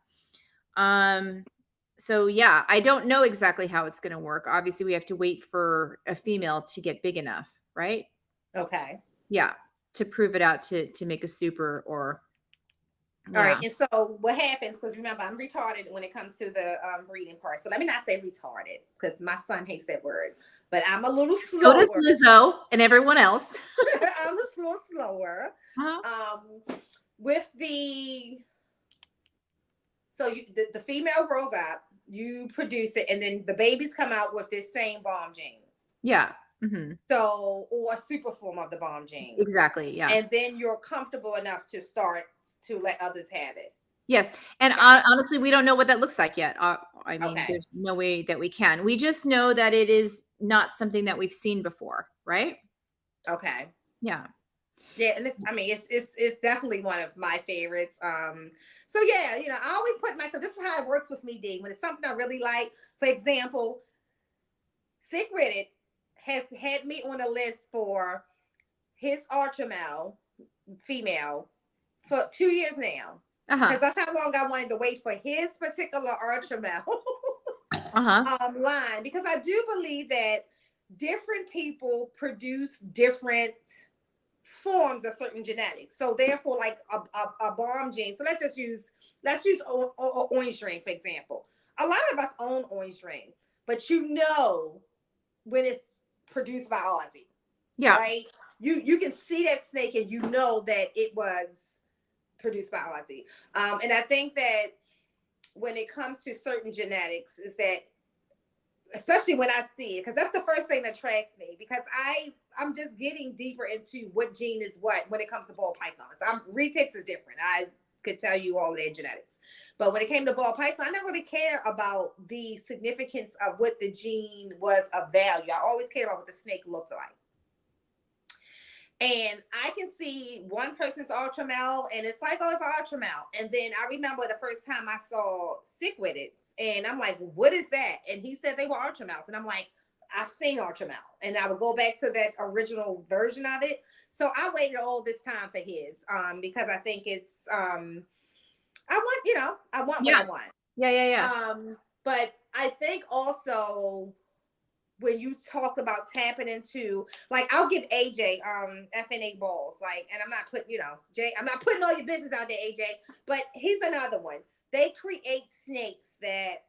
Speaker 2: So yeah, I don't know exactly how it's going to work. Obviously, we have to wait for a female to get big enough, right?
Speaker 1: Okay.
Speaker 2: Yeah, to prove it out to make a super or.
Speaker 1: Yeah. All right. And so what happens, because remember, I'm retarded when it comes to the breeding part. So let me not say retarded because my son hates that word, but I'm a little slower.
Speaker 2: So does Lizzo and everyone else.
Speaker 1: I'm a little slower. Uh-huh. With the female grows up, you produce it, and then the babies come out with this same bomb gene.
Speaker 2: Yeah. Mm-hmm.
Speaker 1: So, or a super form of the bomb gene.
Speaker 2: Exactly. Yeah.
Speaker 1: And then you're comfortable enough to start to let others have it.
Speaker 2: Yes. And honestly, we don't know what that looks like yet. I mean, there's no way that we can. We just know that it is not something that we've seen before, right?
Speaker 1: Okay.
Speaker 2: Yeah.
Speaker 1: Yeah, and it's definitely one of my favorites. So yeah, you know, I always put myself. This is how it works with me, Dee. When it's something I really like, for example, Sick With It has had me on a list for his ultramale female for 2 years now. Because that's how long I wanted to wait for his particular ultramale line. Because I do believe that different people produce different forms of certain genetics. So therefore, like a bomb gene. So let's use orange ring, for example. A lot of us own orange ring, but you know when it's produced by Ozzy. Yeah. Right? You can see that snake and you know that it was produced by Ozzy. And I think that when it comes to certain genetics is that, especially when I see it, because that's the first thing that attracts me, because I'm just getting deeper into what gene is what when it comes to ball pythons. Retics is different. I could tell you all their genetics. But when it came to ball python, I never really care about the significance of what the gene was of value. I always care about what the snake looked like. And I can see one person's ultramale and it's like, oh, it's ultramale. And then I remember the first time I saw Sick With It, and I'm like, what is that? And he said they were ultramales. And I'm like, I've seen ultramale. And I would go back to that original version of it. So I waited all this time for his because I think it's, I want what I want. Yeah. But I think also when you talk about tapping into, like, I'll give AJ FNA balls, like, and I'm not putting, Jay, I'm not putting all your business out there, AJ, but he's another one. They create snakes that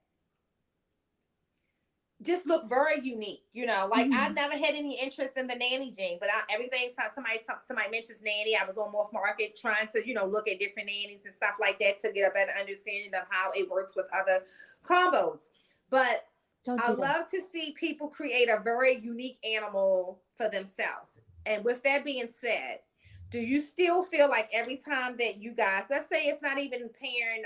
Speaker 1: just look very unique, like I never had any interest in the nanny gene, but everything somebody mentions nanny, I was on Morph Market trying to look at different nannies and stuff like that to get a better understanding of how it works with other combos. But I love to see people create a very unique animal for themselves. And with that being said, do you still feel like every time that you guys, let's say it's not even parent,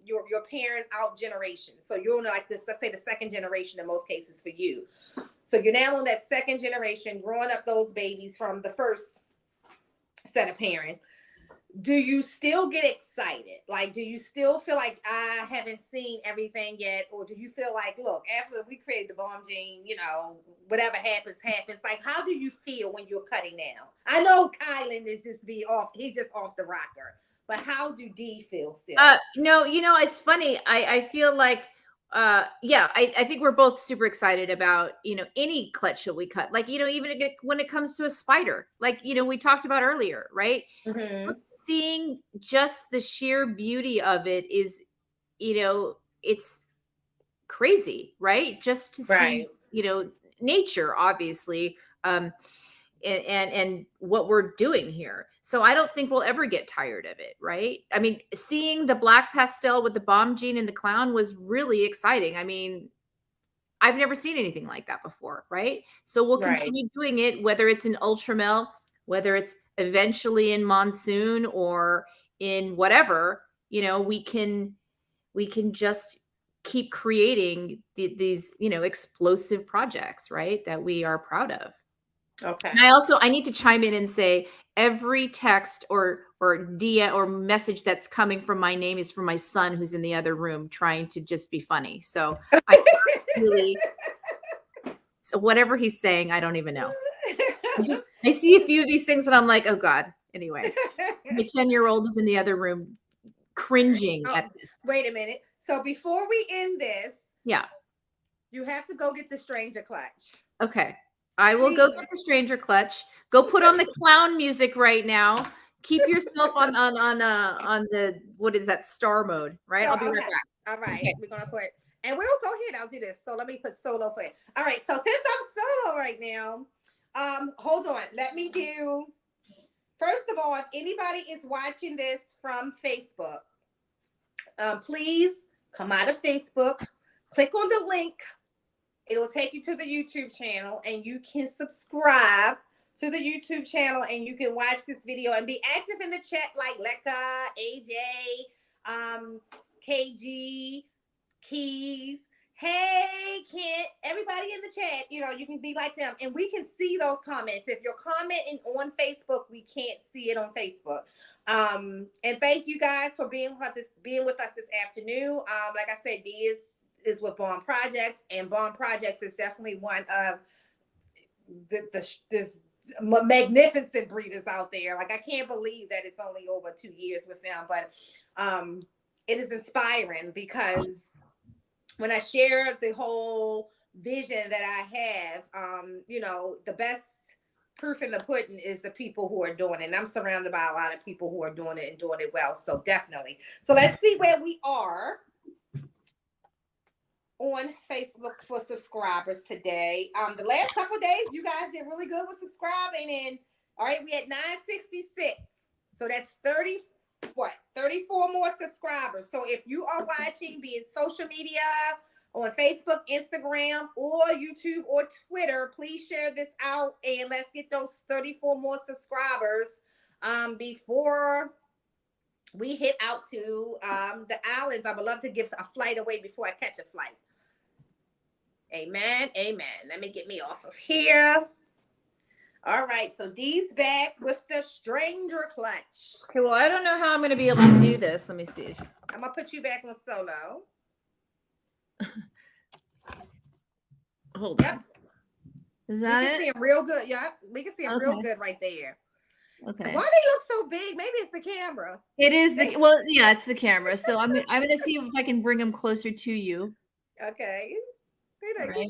Speaker 1: your parent out generation, so you're like this, let's say the second generation in most cases for you, so you're now on that second generation growing up those babies from the first set of parents, do you still get excited? Like, do you still feel like I haven't seen everything yet? Or do you feel like, look, after we created the bomb gene, whatever happens. Like, how do you feel when you're cutting now? I know Kylan is just he's just off the rocker. But how do Dee feel still?
Speaker 2: No, it's funny. I feel like, I think we're both super excited about, any clutch that we cut. Like, even when it comes to a spider, like, we talked about earlier, right?
Speaker 1: Mm-hmm.
Speaker 2: Seeing just the sheer beauty of it is, it's crazy, right? Just to see, nature, obviously, and what we're doing here. So I don't think we'll ever get tired of it, right? I mean, seeing the black pastel with the bomb gene and the clown was really exciting. I mean, I've never seen anything like that before, right? So we'll continue doing it, whether it's in Ultramel, whether it's eventually in Monsoon or in whatever, we can just keep creating these, explosive projects, right? That we are proud of.
Speaker 1: Okay.
Speaker 2: And I need to chime in and say every text or DM or message that's coming from my name is from my son who's in the other room trying to just be funny. So I really, so whatever he's saying, I don't even know. I see a few of these things and I'm like, oh God. Anyway, my 10-year-old is in the other room cringing at this.
Speaker 1: Wait a minute. So before we end this, you have to go get the stranger clutch.
Speaker 2: Okay. I will go get the stranger clutch. Go put on the clown music right now. Keep yourself on the, what is that, star mode, right? I'll be right back.
Speaker 1: All right. Okay. We're going to put, and we'll go ahead. I'll do this. So let me put solo for it. All right. So since I'm solo right now, hold on. Let me do, first of all, if anybody is watching this from Facebook, please come out of Facebook, click on the link. It'll take you to the YouTube channel and you can subscribe to the YouTube channel and you can watch this video and be active in the chat like Lekka, AJ, KG, Keys. Hey, Kent, everybody in the chat, you can be like them and we can see those comments. If you're commenting on Facebook, we can't see it on Facebook. And thank you guys for being with us this afternoon. Like I said, Dee is with Bond Projects, and Bond Projects is definitely one of the magnificent breeders out there. Like, I can't believe that it's only over 2 years with them, but it is inspiring because when I share the whole vision that I have, the best proof in the pudding is the people who are doing it. And I'm surrounded by a lot of people who are doing it and doing it well. So definitely. So let's see where we are on Facebook for subscribers today. The last couple of days, you guys did really good with subscribing. And all right, we had 966. So that's 34 more subscribers. So if you are watching, be it social media, on Facebook, Instagram, or YouTube, or Twitter, please share this out and let's get those 34 more subscribers before we hit out to the islands. I would love to give a flight away before I catch a flight. Amen. Amen. Let me get me off of here. All right. So Dee's back with the stranger clutch.
Speaker 2: Okay. Well, I don't know how I'm going to be able to do this. Let me see.
Speaker 1: I'm going to put you back on solo.
Speaker 2: Hold on. Is that
Speaker 1: we can see him real good. Yeah. We can see him real good right there. Okay. Why do they look so big? Maybe it's the camera.
Speaker 2: It is it's the camera. So I'm gonna see if I can bring them closer to you.
Speaker 1: Okay. Right.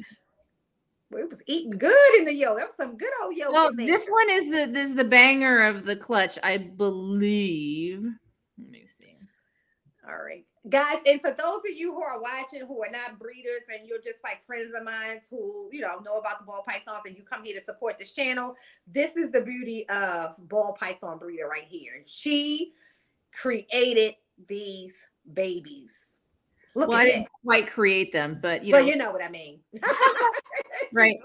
Speaker 1: Well, it was eating good in the yolk. That was some good old yolk.
Speaker 2: Well, this one is the banger of the clutch, I believe. Let me see.
Speaker 1: All right. Guys, and for those of you who are watching who are not breeders and you're just like friends of mine who, know about the ball pythons and you come here to support this channel, this is the beauty of ball python breeder right here. She created these babies. Look
Speaker 2: Well,
Speaker 1: at
Speaker 2: I
Speaker 1: that.
Speaker 2: didn't quite create them, but
Speaker 1: You know what I mean.
Speaker 2: right.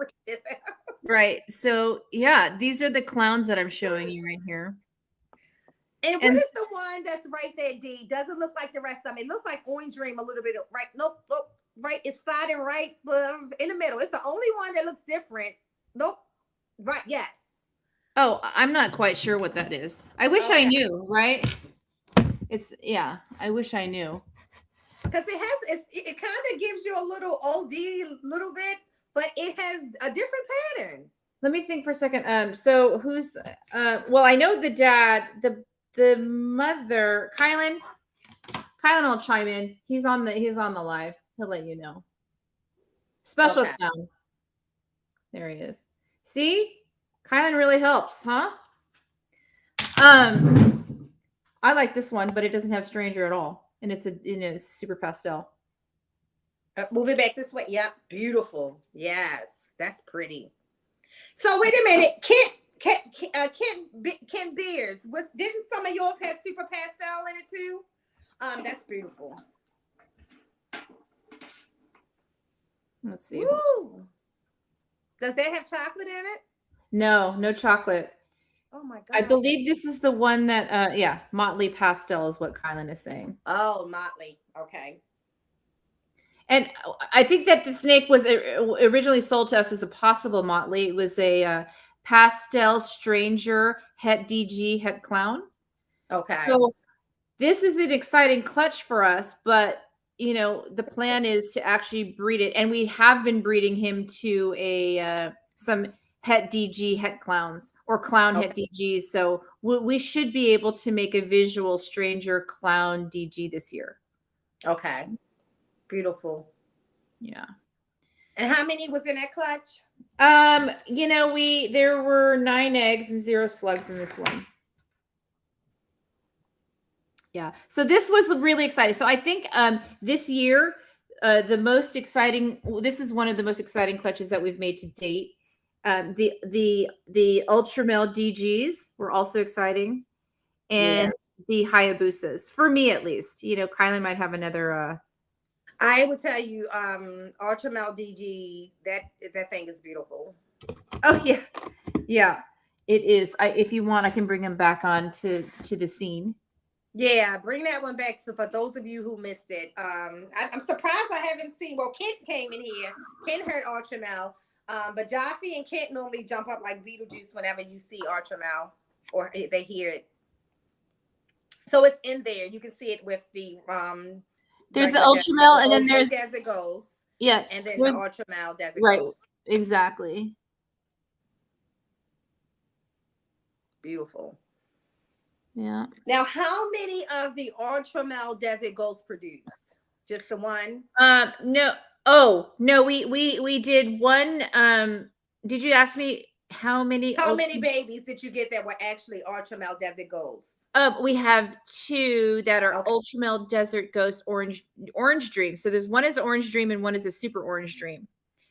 Speaker 2: Right. So yeah, these are the clowns that I'm showing you right here.
Speaker 1: And what is the one that's right there, Dee? Doesn't look like the rest of them. It looks like Orange Dream a little bit. Right? Nope. Right. It's sliding right in the middle. It's the only one that looks different. Nope. Right. Yes.
Speaker 2: Oh, I'm not quite sure what that is. I wish I knew, right? I wish I knew.
Speaker 1: Because it kind of gives you a little OD little bit, but it has a different pattern.
Speaker 2: Let me think for a second. So who's well, I know the dad, the mother, Kylan will chime in. He's on the live. He'll let you know. Special clown. There he is. See? Kylan really helps, huh? I like this one, but it doesn't have stranger at all. And it's it's super pastel.
Speaker 1: Move it back this way. Yep. Beautiful. Yes. That's pretty. So wait a minute. Kent Beers. Didn't some of yours have super pastel in it too? That's beautiful.
Speaker 2: Let's see.
Speaker 1: Woo! Does that have chocolate in it?
Speaker 2: No chocolate.
Speaker 1: Oh my god!
Speaker 2: I believe this is the one that Motley Pastel is what Kylan is saying.
Speaker 1: Oh, Motley. Okay.
Speaker 2: And I think that the snake was originally sold to us as a possible Motley. It was a pastel stranger het DG het clown.
Speaker 1: Okay.
Speaker 2: So this is an exciting clutch for us, but the plan is to actually breed it, and we have been breeding him to some het DG het clowns or clown het DGs. So we should be able to make a visual stranger clown DG this year.
Speaker 1: Okay. Beautiful.
Speaker 2: Yeah.
Speaker 1: And how many was in that clutch?
Speaker 2: There were 9 eggs and 0 slugs in this one. Yeah. So this was really exciting. So I think this year, this is one of the most exciting clutches that we've made to date. The ultra male DGs were also exciting, and the Hayabusas, for me at least. Kylan might have another.
Speaker 1: I would tell you, ultra male DG, that thing is beautiful.
Speaker 2: Oh yeah, it is. If you want, I can bring him back on to the scene.
Speaker 1: Yeah, bring that one back. So for those of you who missed it, I'm surprised I haven't seen. Well, Kent came in here. Kent heard ultra male. But Jossie and Kent normally jump up like Beetlejuice whenever you see ultra male or they hear it. So it's in there. You can see it with the
Speaker 2: there's the ultra male, and then there's
Speaker 1: Desert Ghost.
Speaker 2: Yeah,
Speaker 1: and then the ultra male Desert Ghost.
Speaker 2: Exactly.
Speaker 1: Beautiful.
Speaker 2: Yeah.
Speaker 1: Now, how many of the ultra male Desert Ghosts produced? Just the one?
Speaker 2: No. Oh no, we did one. Did you ask me how many?
Speaker 1: How many babies did you get that were actually ultra male Desert Ghosts?
Speaker 2: We have 2 that are ultra male Desert Ghost orange dream. So there's one is orange dream and one is a super orange dream.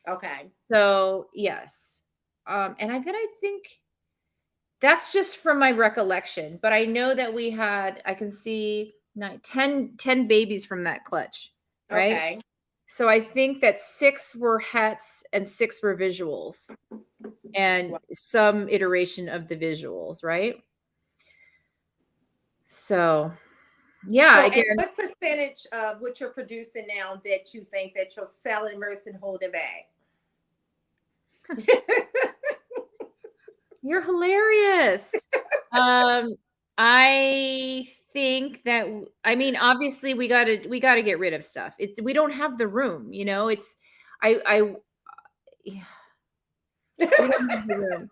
Speaker 1: Okay.
Speaker 2: So yes, and then I think that's just from my recollection, but I know that we had, I can see 10 babies from that clutch, right?
Speaker 1: Okay.
Speaker 2: So I think that 6 were hets and 6 were visuals, and some iteration of the visuals, right? So, yeah.
Speaker 1: So
Speaker 2: again,
Speaker 1: what percentage of what you're producing now that you think that you're selling versus holding back?
Speaker 2: You're hilarious. I think that, obviously we gotta get rid of stuff. We don't have the room, we don't have the room.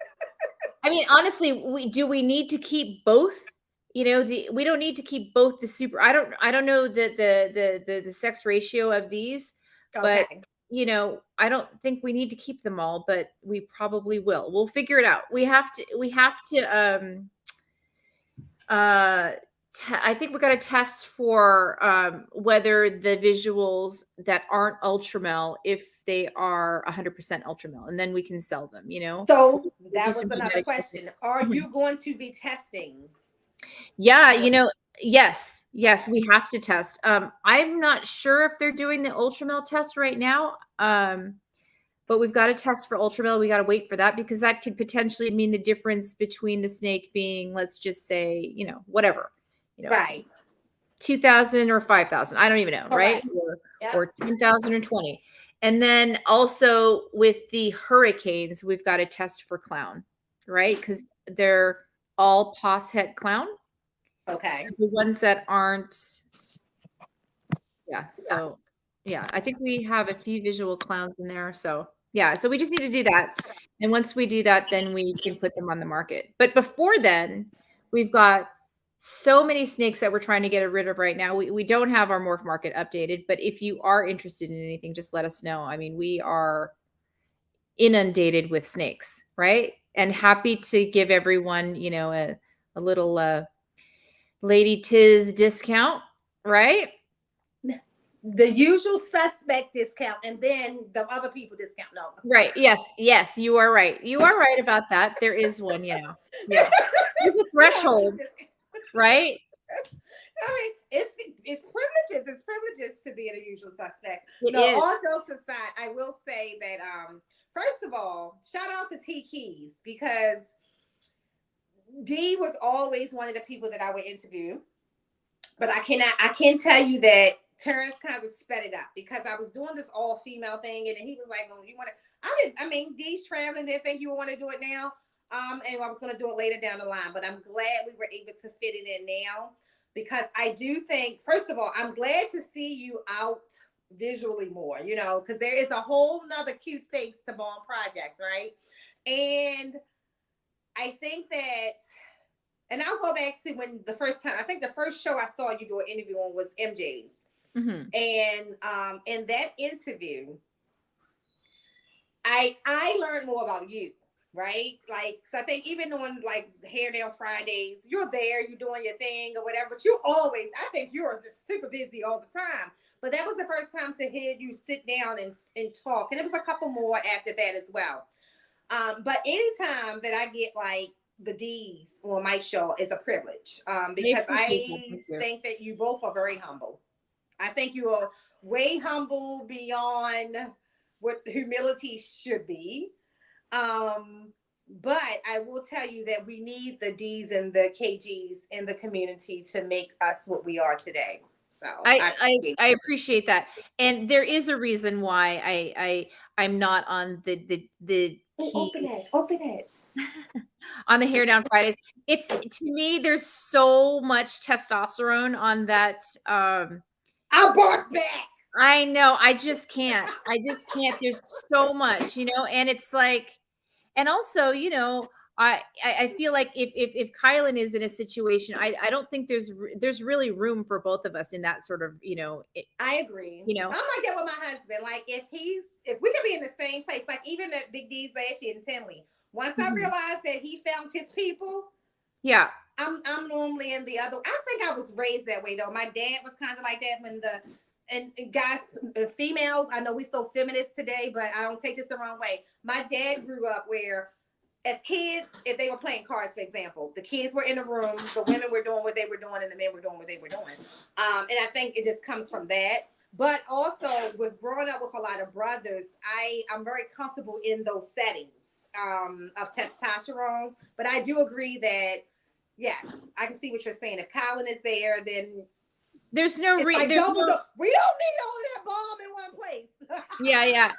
Speaker 2: Honestly, do we need to keep both? We don't need to keep both the super. I don't know the sex ratio of these, but I don't think we need to keep them all, but we probably will. We'll figure it out. We have to I think we got to test for whether the visuals that aren't ultramel, if they are 100% ultramel, and then we can sell them.
Speaker 1: So
Speaker 2: We'll do
Speaker 1: that
Speaker 2: some
Speaker 1: was another
Speaker 2: genetic testing.
Speaker 1: question. Are
Speaker 2: Mhm.
Speaker 1: you going to be testing?
Speaker 2: Yeah, yes, we have to test. I'm not sure if they're doing the ultramel test right now. But we've got to test for ultramel. We got to wait for that because that could potentially mean the difference between the snake being, let's just say, whatever, you know,
Speaker 1: Right.
Speaker 2: 2,000 or 5,000. I don't even know, right?
Speaker 1: Correct. Yep.
Speaker 2: Or 10,000 or 20. And then also with the hurricanes, we've got to test for clown, right? Because they're all pos het clown.
Speaker 1: Okay.
Speaker 2: The ones that aren't, yeah. So yeah, I think we have a few visual clowns in there. So yeah, so we just need to do that. And once we do that, then we can put them on the market. But before then, we've got so many snakes that we're trying to get rid of right now. We don't have our morph market updated, but if you are interested in anything, just let us know. I mean, we are inundated with snakes, right? And happy to give everyone, a little Lady Tiz discount, right?
Speaker 1: The usual suspect discount and then the other people discount. No.
Speaker 2: Right. Yes, you are right. You are right about that. There is one, Yes. There's a threshold, right?
Speaker 1: I mean, it's privileges. It's privileges to be a usual suspect.
Speaker 2: It
Speaker 1: No,
Speaker 2: is.
Speaker 1: all jokes aside, I will say that first of all, shout out to T Keys because Dee was always one of the people that I would interview. But I can tell you that Terrence kind of sped it up because I was doing this all female thing, and then he was like, "Well, you want to?" I mean, Dee's traveling. Didn't think you want to do it now, and I was going to do it later down the line. But I'm glad we were able to fit it in now because I do think, first of all, I'm glad to see you out visually more. Because there is a whole nother cute face to Bond Projects, right? And I think that. And I'll go back to when the first time, I think the first show I saw you do an interview on was MJ's.
Speaker 2: Mm-hmm.
Speaker 1: And in that interview, I learned more about you, right? Like, so I think even on like Hair Down Fridays, you're there, you're doing your thing or whatever, but you always, I think yours is super busy all the time. But that was the first time to hear you sit down and talk. And it was a couple more after that as well. But anytime that I get like the D's on my show is a privilege because I think that you both are very humble. I think you are way humble beyond what humility should be. But I will tell you that we need the D's and the KGs in the community to make us what we are today. So
Speaker 2: I appreciate that, and there is a reason why I'm not on the
Speaker 1: open it.
Speaker 2: On the Hair Down Fridays. It's, to me, there's so much testosterone on that.
Speaker 1: I'll bark back.
Speaker 2: I know. I just can't. There's so much, and it's like, and also, I feel like if Kylan is in a situation, I don't think there's really room for both of us in that sort of,
Speaker 1: I agree. I'm like that with my husband. Like if we could be in the same place, like even at Big D's last year in Tinley, once I realized that he found his people,
Speaker 2: yeah,
Speaker 1: I'm normally in the other. I think I was raised that way though. My dad was kind of like that when and guys, females, I know we so feminist today, but I don't take this the wrong way. My dad grew up where as kids, if they were playing cards, for example, the kids were in the room, the women were doing what they were doing, and the men were doing what they were doing. And I think it just comes from that. But also with growing up with a lot of brothers, I'm very comfortable in those settings of testosterone. But I do agree that, yes, I can see what you're saying. If Colin is there, then
Speaker 2: there's no reason.
Speaker 1: We don't need all of that bomb in one place.
Speaker 2: Yeah.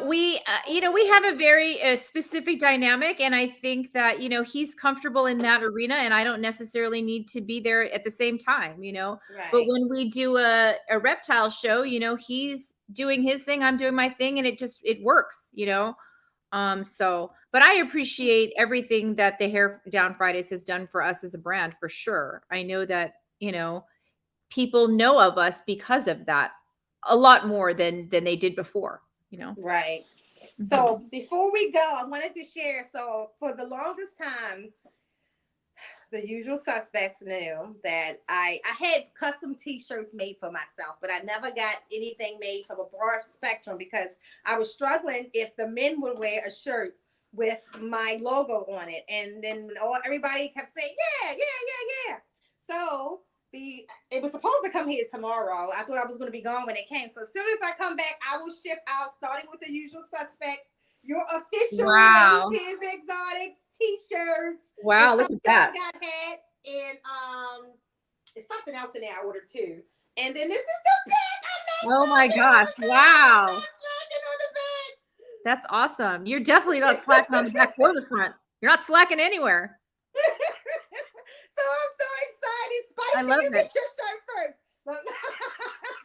Speaker 2: We have a very specific dynamic, and I think that he's comfortable in that arena, and I don't necessarily need to be there at the same time.
Speaker 1: Right.
Speaker 2: But when we do a reptile show, he's doing his thing, I'm doing my thing, and it works. So, but I appreciate everything that the Hair Down Fridays has done for us as a brand, for sure. I know that people know of us because of that a lot more than they did before,
Speaker 1: Right. So before we go, I wanted to share. So for the longest time, the usual suspects knew that I had custom t-shirts made for myself, but I never got anything made from a broad spectrum because I was struggling if the men would wear a shirt with my logo on it. And then everybody kept saying, yeah, yeah, yeah, yeah. So it was supposed to come here tomorrow. I thought I was going to be gone when it came. So as soon as I come back, I will ship out, starting with the usual suspects, your official
Speaker 2: Wow.
Speaker 1: Ladies Exotics t-shirts.
Speaker 2: Wow,
Speaker 1: And
Speaker 2: look
Speaker 1: some
Speaker 2: at that.
Speaker 1: y'all got hats and there's something else in there I ordered too. And then this is the back. I'm not
Speaker 2: Oh my
Speaker 1: slacking
Speaker 2: gosh.
Speaker 1: on the back.
Speaker 2: Wow.
Speaker 1: I'm not slacking on the back.
Speaker 2: That's awesome. You're definitely not slacking on the back or the front. You're not slacking anywhere.
Speaker 1: So I'm so excited.
Speaker 2: I
Speaker 1: Spicy,
Speaker 2: love
Speaker 1: you
Speaker 2: it.
Speaker 1: get your shirt first.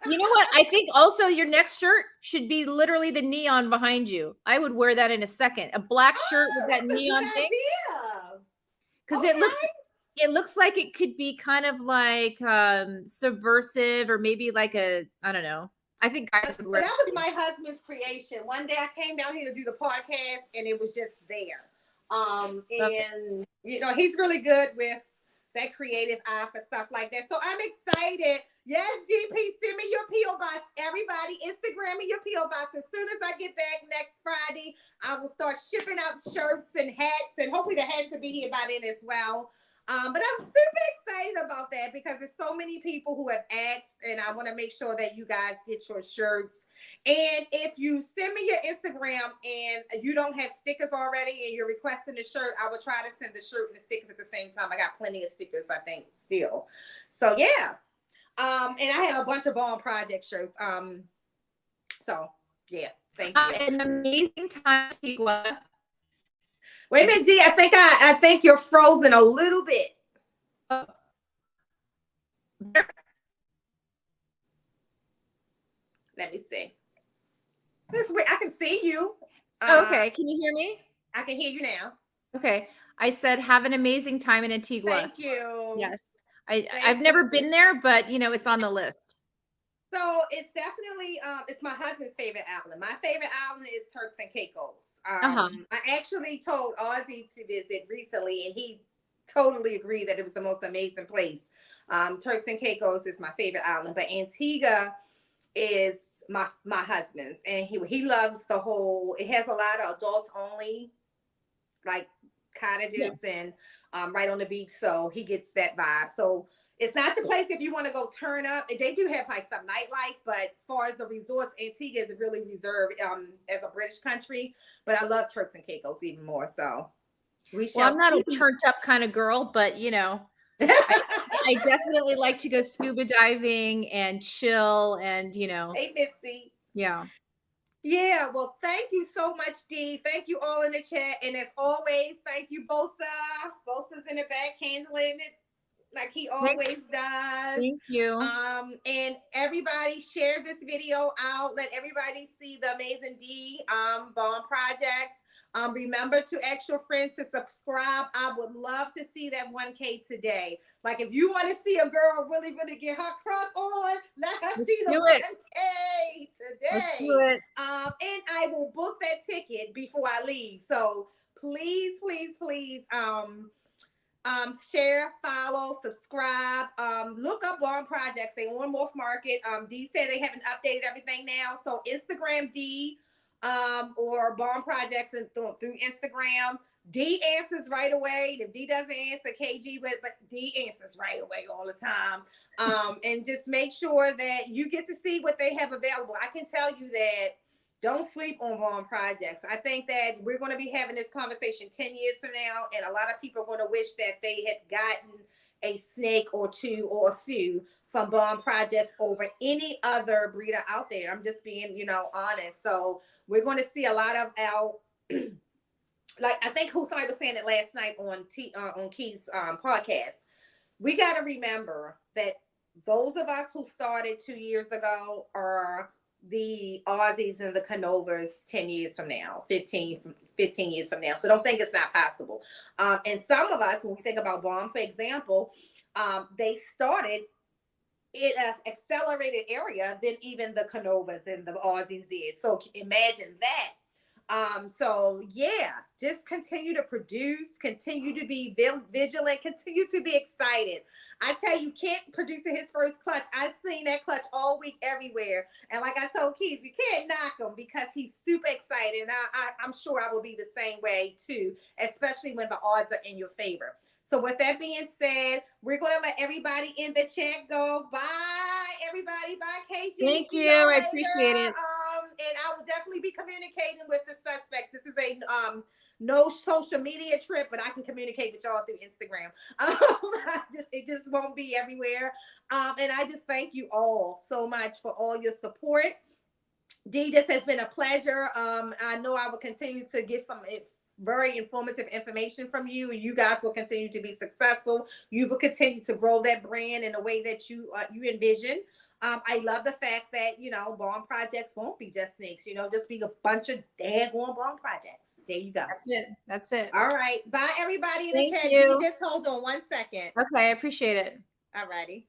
Speaker 2: You know what? I think also your next shirt should be literally the neon behind you. I would wear that in a second. A black shirt with that
Speaker 1: That's a
Speaker 2: neon
Speaker 1: good
Speaker 2: thing.
Speaker 1: idea.
Speaker 2: Because
Speaker 1: Okay.
Speaker 2: it looks like it could be kind of like subversive or maybe like I don't know. I think guys would
Speaker 1: So
Speaker 2: wear
Speaker 1: that was my husband's creation. One day I came down here to do the podcast and it was just there. And you know, he's really good with that creative eye for stuff like that. So I'm excited. Yes, GP, send me your P.O. box. Everybody, Instagram me your P.O. box. As soon as I get back next Friday, I will start shipping out shirts and hats, and hopefully the hats will be here by then as well. But I'm super excited about that because there's so many people who have asked, and I want to make sure that you guys get your shirts. And if you send me your Instagram and you don't have stickers already and you're requesting a shirt, I will try to send the shirt and the stickers at the same time. I got plenty of stickers, I think, still. So yeah. And I have a bunch of Bone Project shirts. So yeah, thank you.
Speaker 2: An amazing time, Tigua.
Speaker 1: Wait a minute, Dee. I think you're frozen a little bit.
Speaker 2: Oh.
Speaker 1: Let me see. This way I can see you.
Speaker 2: Okay, can you hear me?
Speaker 1: I can hear you now.
Speaker 2: Okay, I said have an amazing time in Antigua.
Speaker 1: Thank you.
Speaker 2: Yes, I've never been there, but you know it's on the list.
Speaker 1: So it's definitely it's my husband's favorite island. My favorite island is Turks and Caicos. I actually told Ozzy to visit recently, and he totally agreed that it was the most amazing place. Turks and Caicos is my favorite island, but Antigua is my husband's, and he loves the whole. It has a lot of adults only, like cottages and right on the beach, so he gets that vibe. So it's not the place if you want to go turn up. They do have like some nightlife, but as far as the resorts, Antigua is really reserved as a British country. But I love Turks and Caicos even more. So
Speaker 2: I'm not a turned up kind of girl, but you know, I definitely like to go scuba diving and chill and you know.
Speaker 1: Hey, Mitzi.
Speaker 2: Yeah.
Speaker 1: Yeah, well, thank you so much, Dee. Thank you all in the chat. And as always, thank you, Bosa. Bosa's in the back handling it like he always does.
Speaker 2: Thank you.
Speaker 1: And everybody share this video out. Let everybody see the amazing Dee Bone Projects. Remember to ask your friends to subscribe. I would love to see that 1K today. Like if you want to see a girl really get her crunk on, let her see the 1K today.
Speaker 2: Let's do it.
Speaker 1: And I will book that ticket before I leave. So please, please, please, share, follow, subscribe, look up Bone Projects. They on Morph Market. Dee said they haven't updated everything now. So Instagram Dee or Bone Projects and through Instagram. Dee answers right away. If Dee doesn't answer, KG, but Dee answers right away all the time. And just make sure that you get to see what they have available. I can tell you that don't sleep on Bone Projects. I think that we're going to be having this conversation 10 years from now, and a lot of people are going to wish that they had gotten a snake or two or a few from Bone Projects over any other breeder out there. I'm just being, honest. So we're going to see a lot of our, like I think somebody was saying it last night on Key's podcast. We got to remember that those of us who started 2 years ago are the Aussies and the Canovas 10 years from now, 15 years from now. So don't think it's not possible. And some of us, when we think about Bone, for example, they started in an accelerated area than even the Canovas and the Aussies did. So imagine that. So yeah, just continue to produce, continue to be vigilant, continue to be excited. I tell you, can't produce in his first clutch. I've seen that clutch all week everywhere. And like I told Keys, you can't knock him because he's super excited. And I'm sure I will be the same way too, especially when the odds are in your favor. So with that being said, we're going to let everybody in the chat go. Bye, everybody. Bye, KG.
Speaker 2: Thank
Speaker 1: See
Speaker 2: you.
Speaker 1: y'all
Speaker 2: I
Speaker 1: later.
Speaker 2: appreciate it.
Speaker 1: And I will definitely be communicating with the suspects. This is a no social media trip, but I can communicate with y'all through Instagram. It just won't be everywhere. And I just thank you all so much for all your support. Dee, this has been a pleasure. I know I will continue to get some very informative information from you, and you guys will continue to be successful. You will continue to grow that brand in a way that you envision. I love the fact that bomb projects won't be just snakes. Just be a bunch of daggone bomb projects. There you go.
Speaker 2: That's it.
Speaker 1: All right. Bye, everybody in the
Speaker 2: Thank
Speaker 1: chat.
Speaker 2: you.
Speaker 1: Dee, just hold on 1 second.
Speaker 2: Okay, I appreciate it.
Speaker 1: All righty.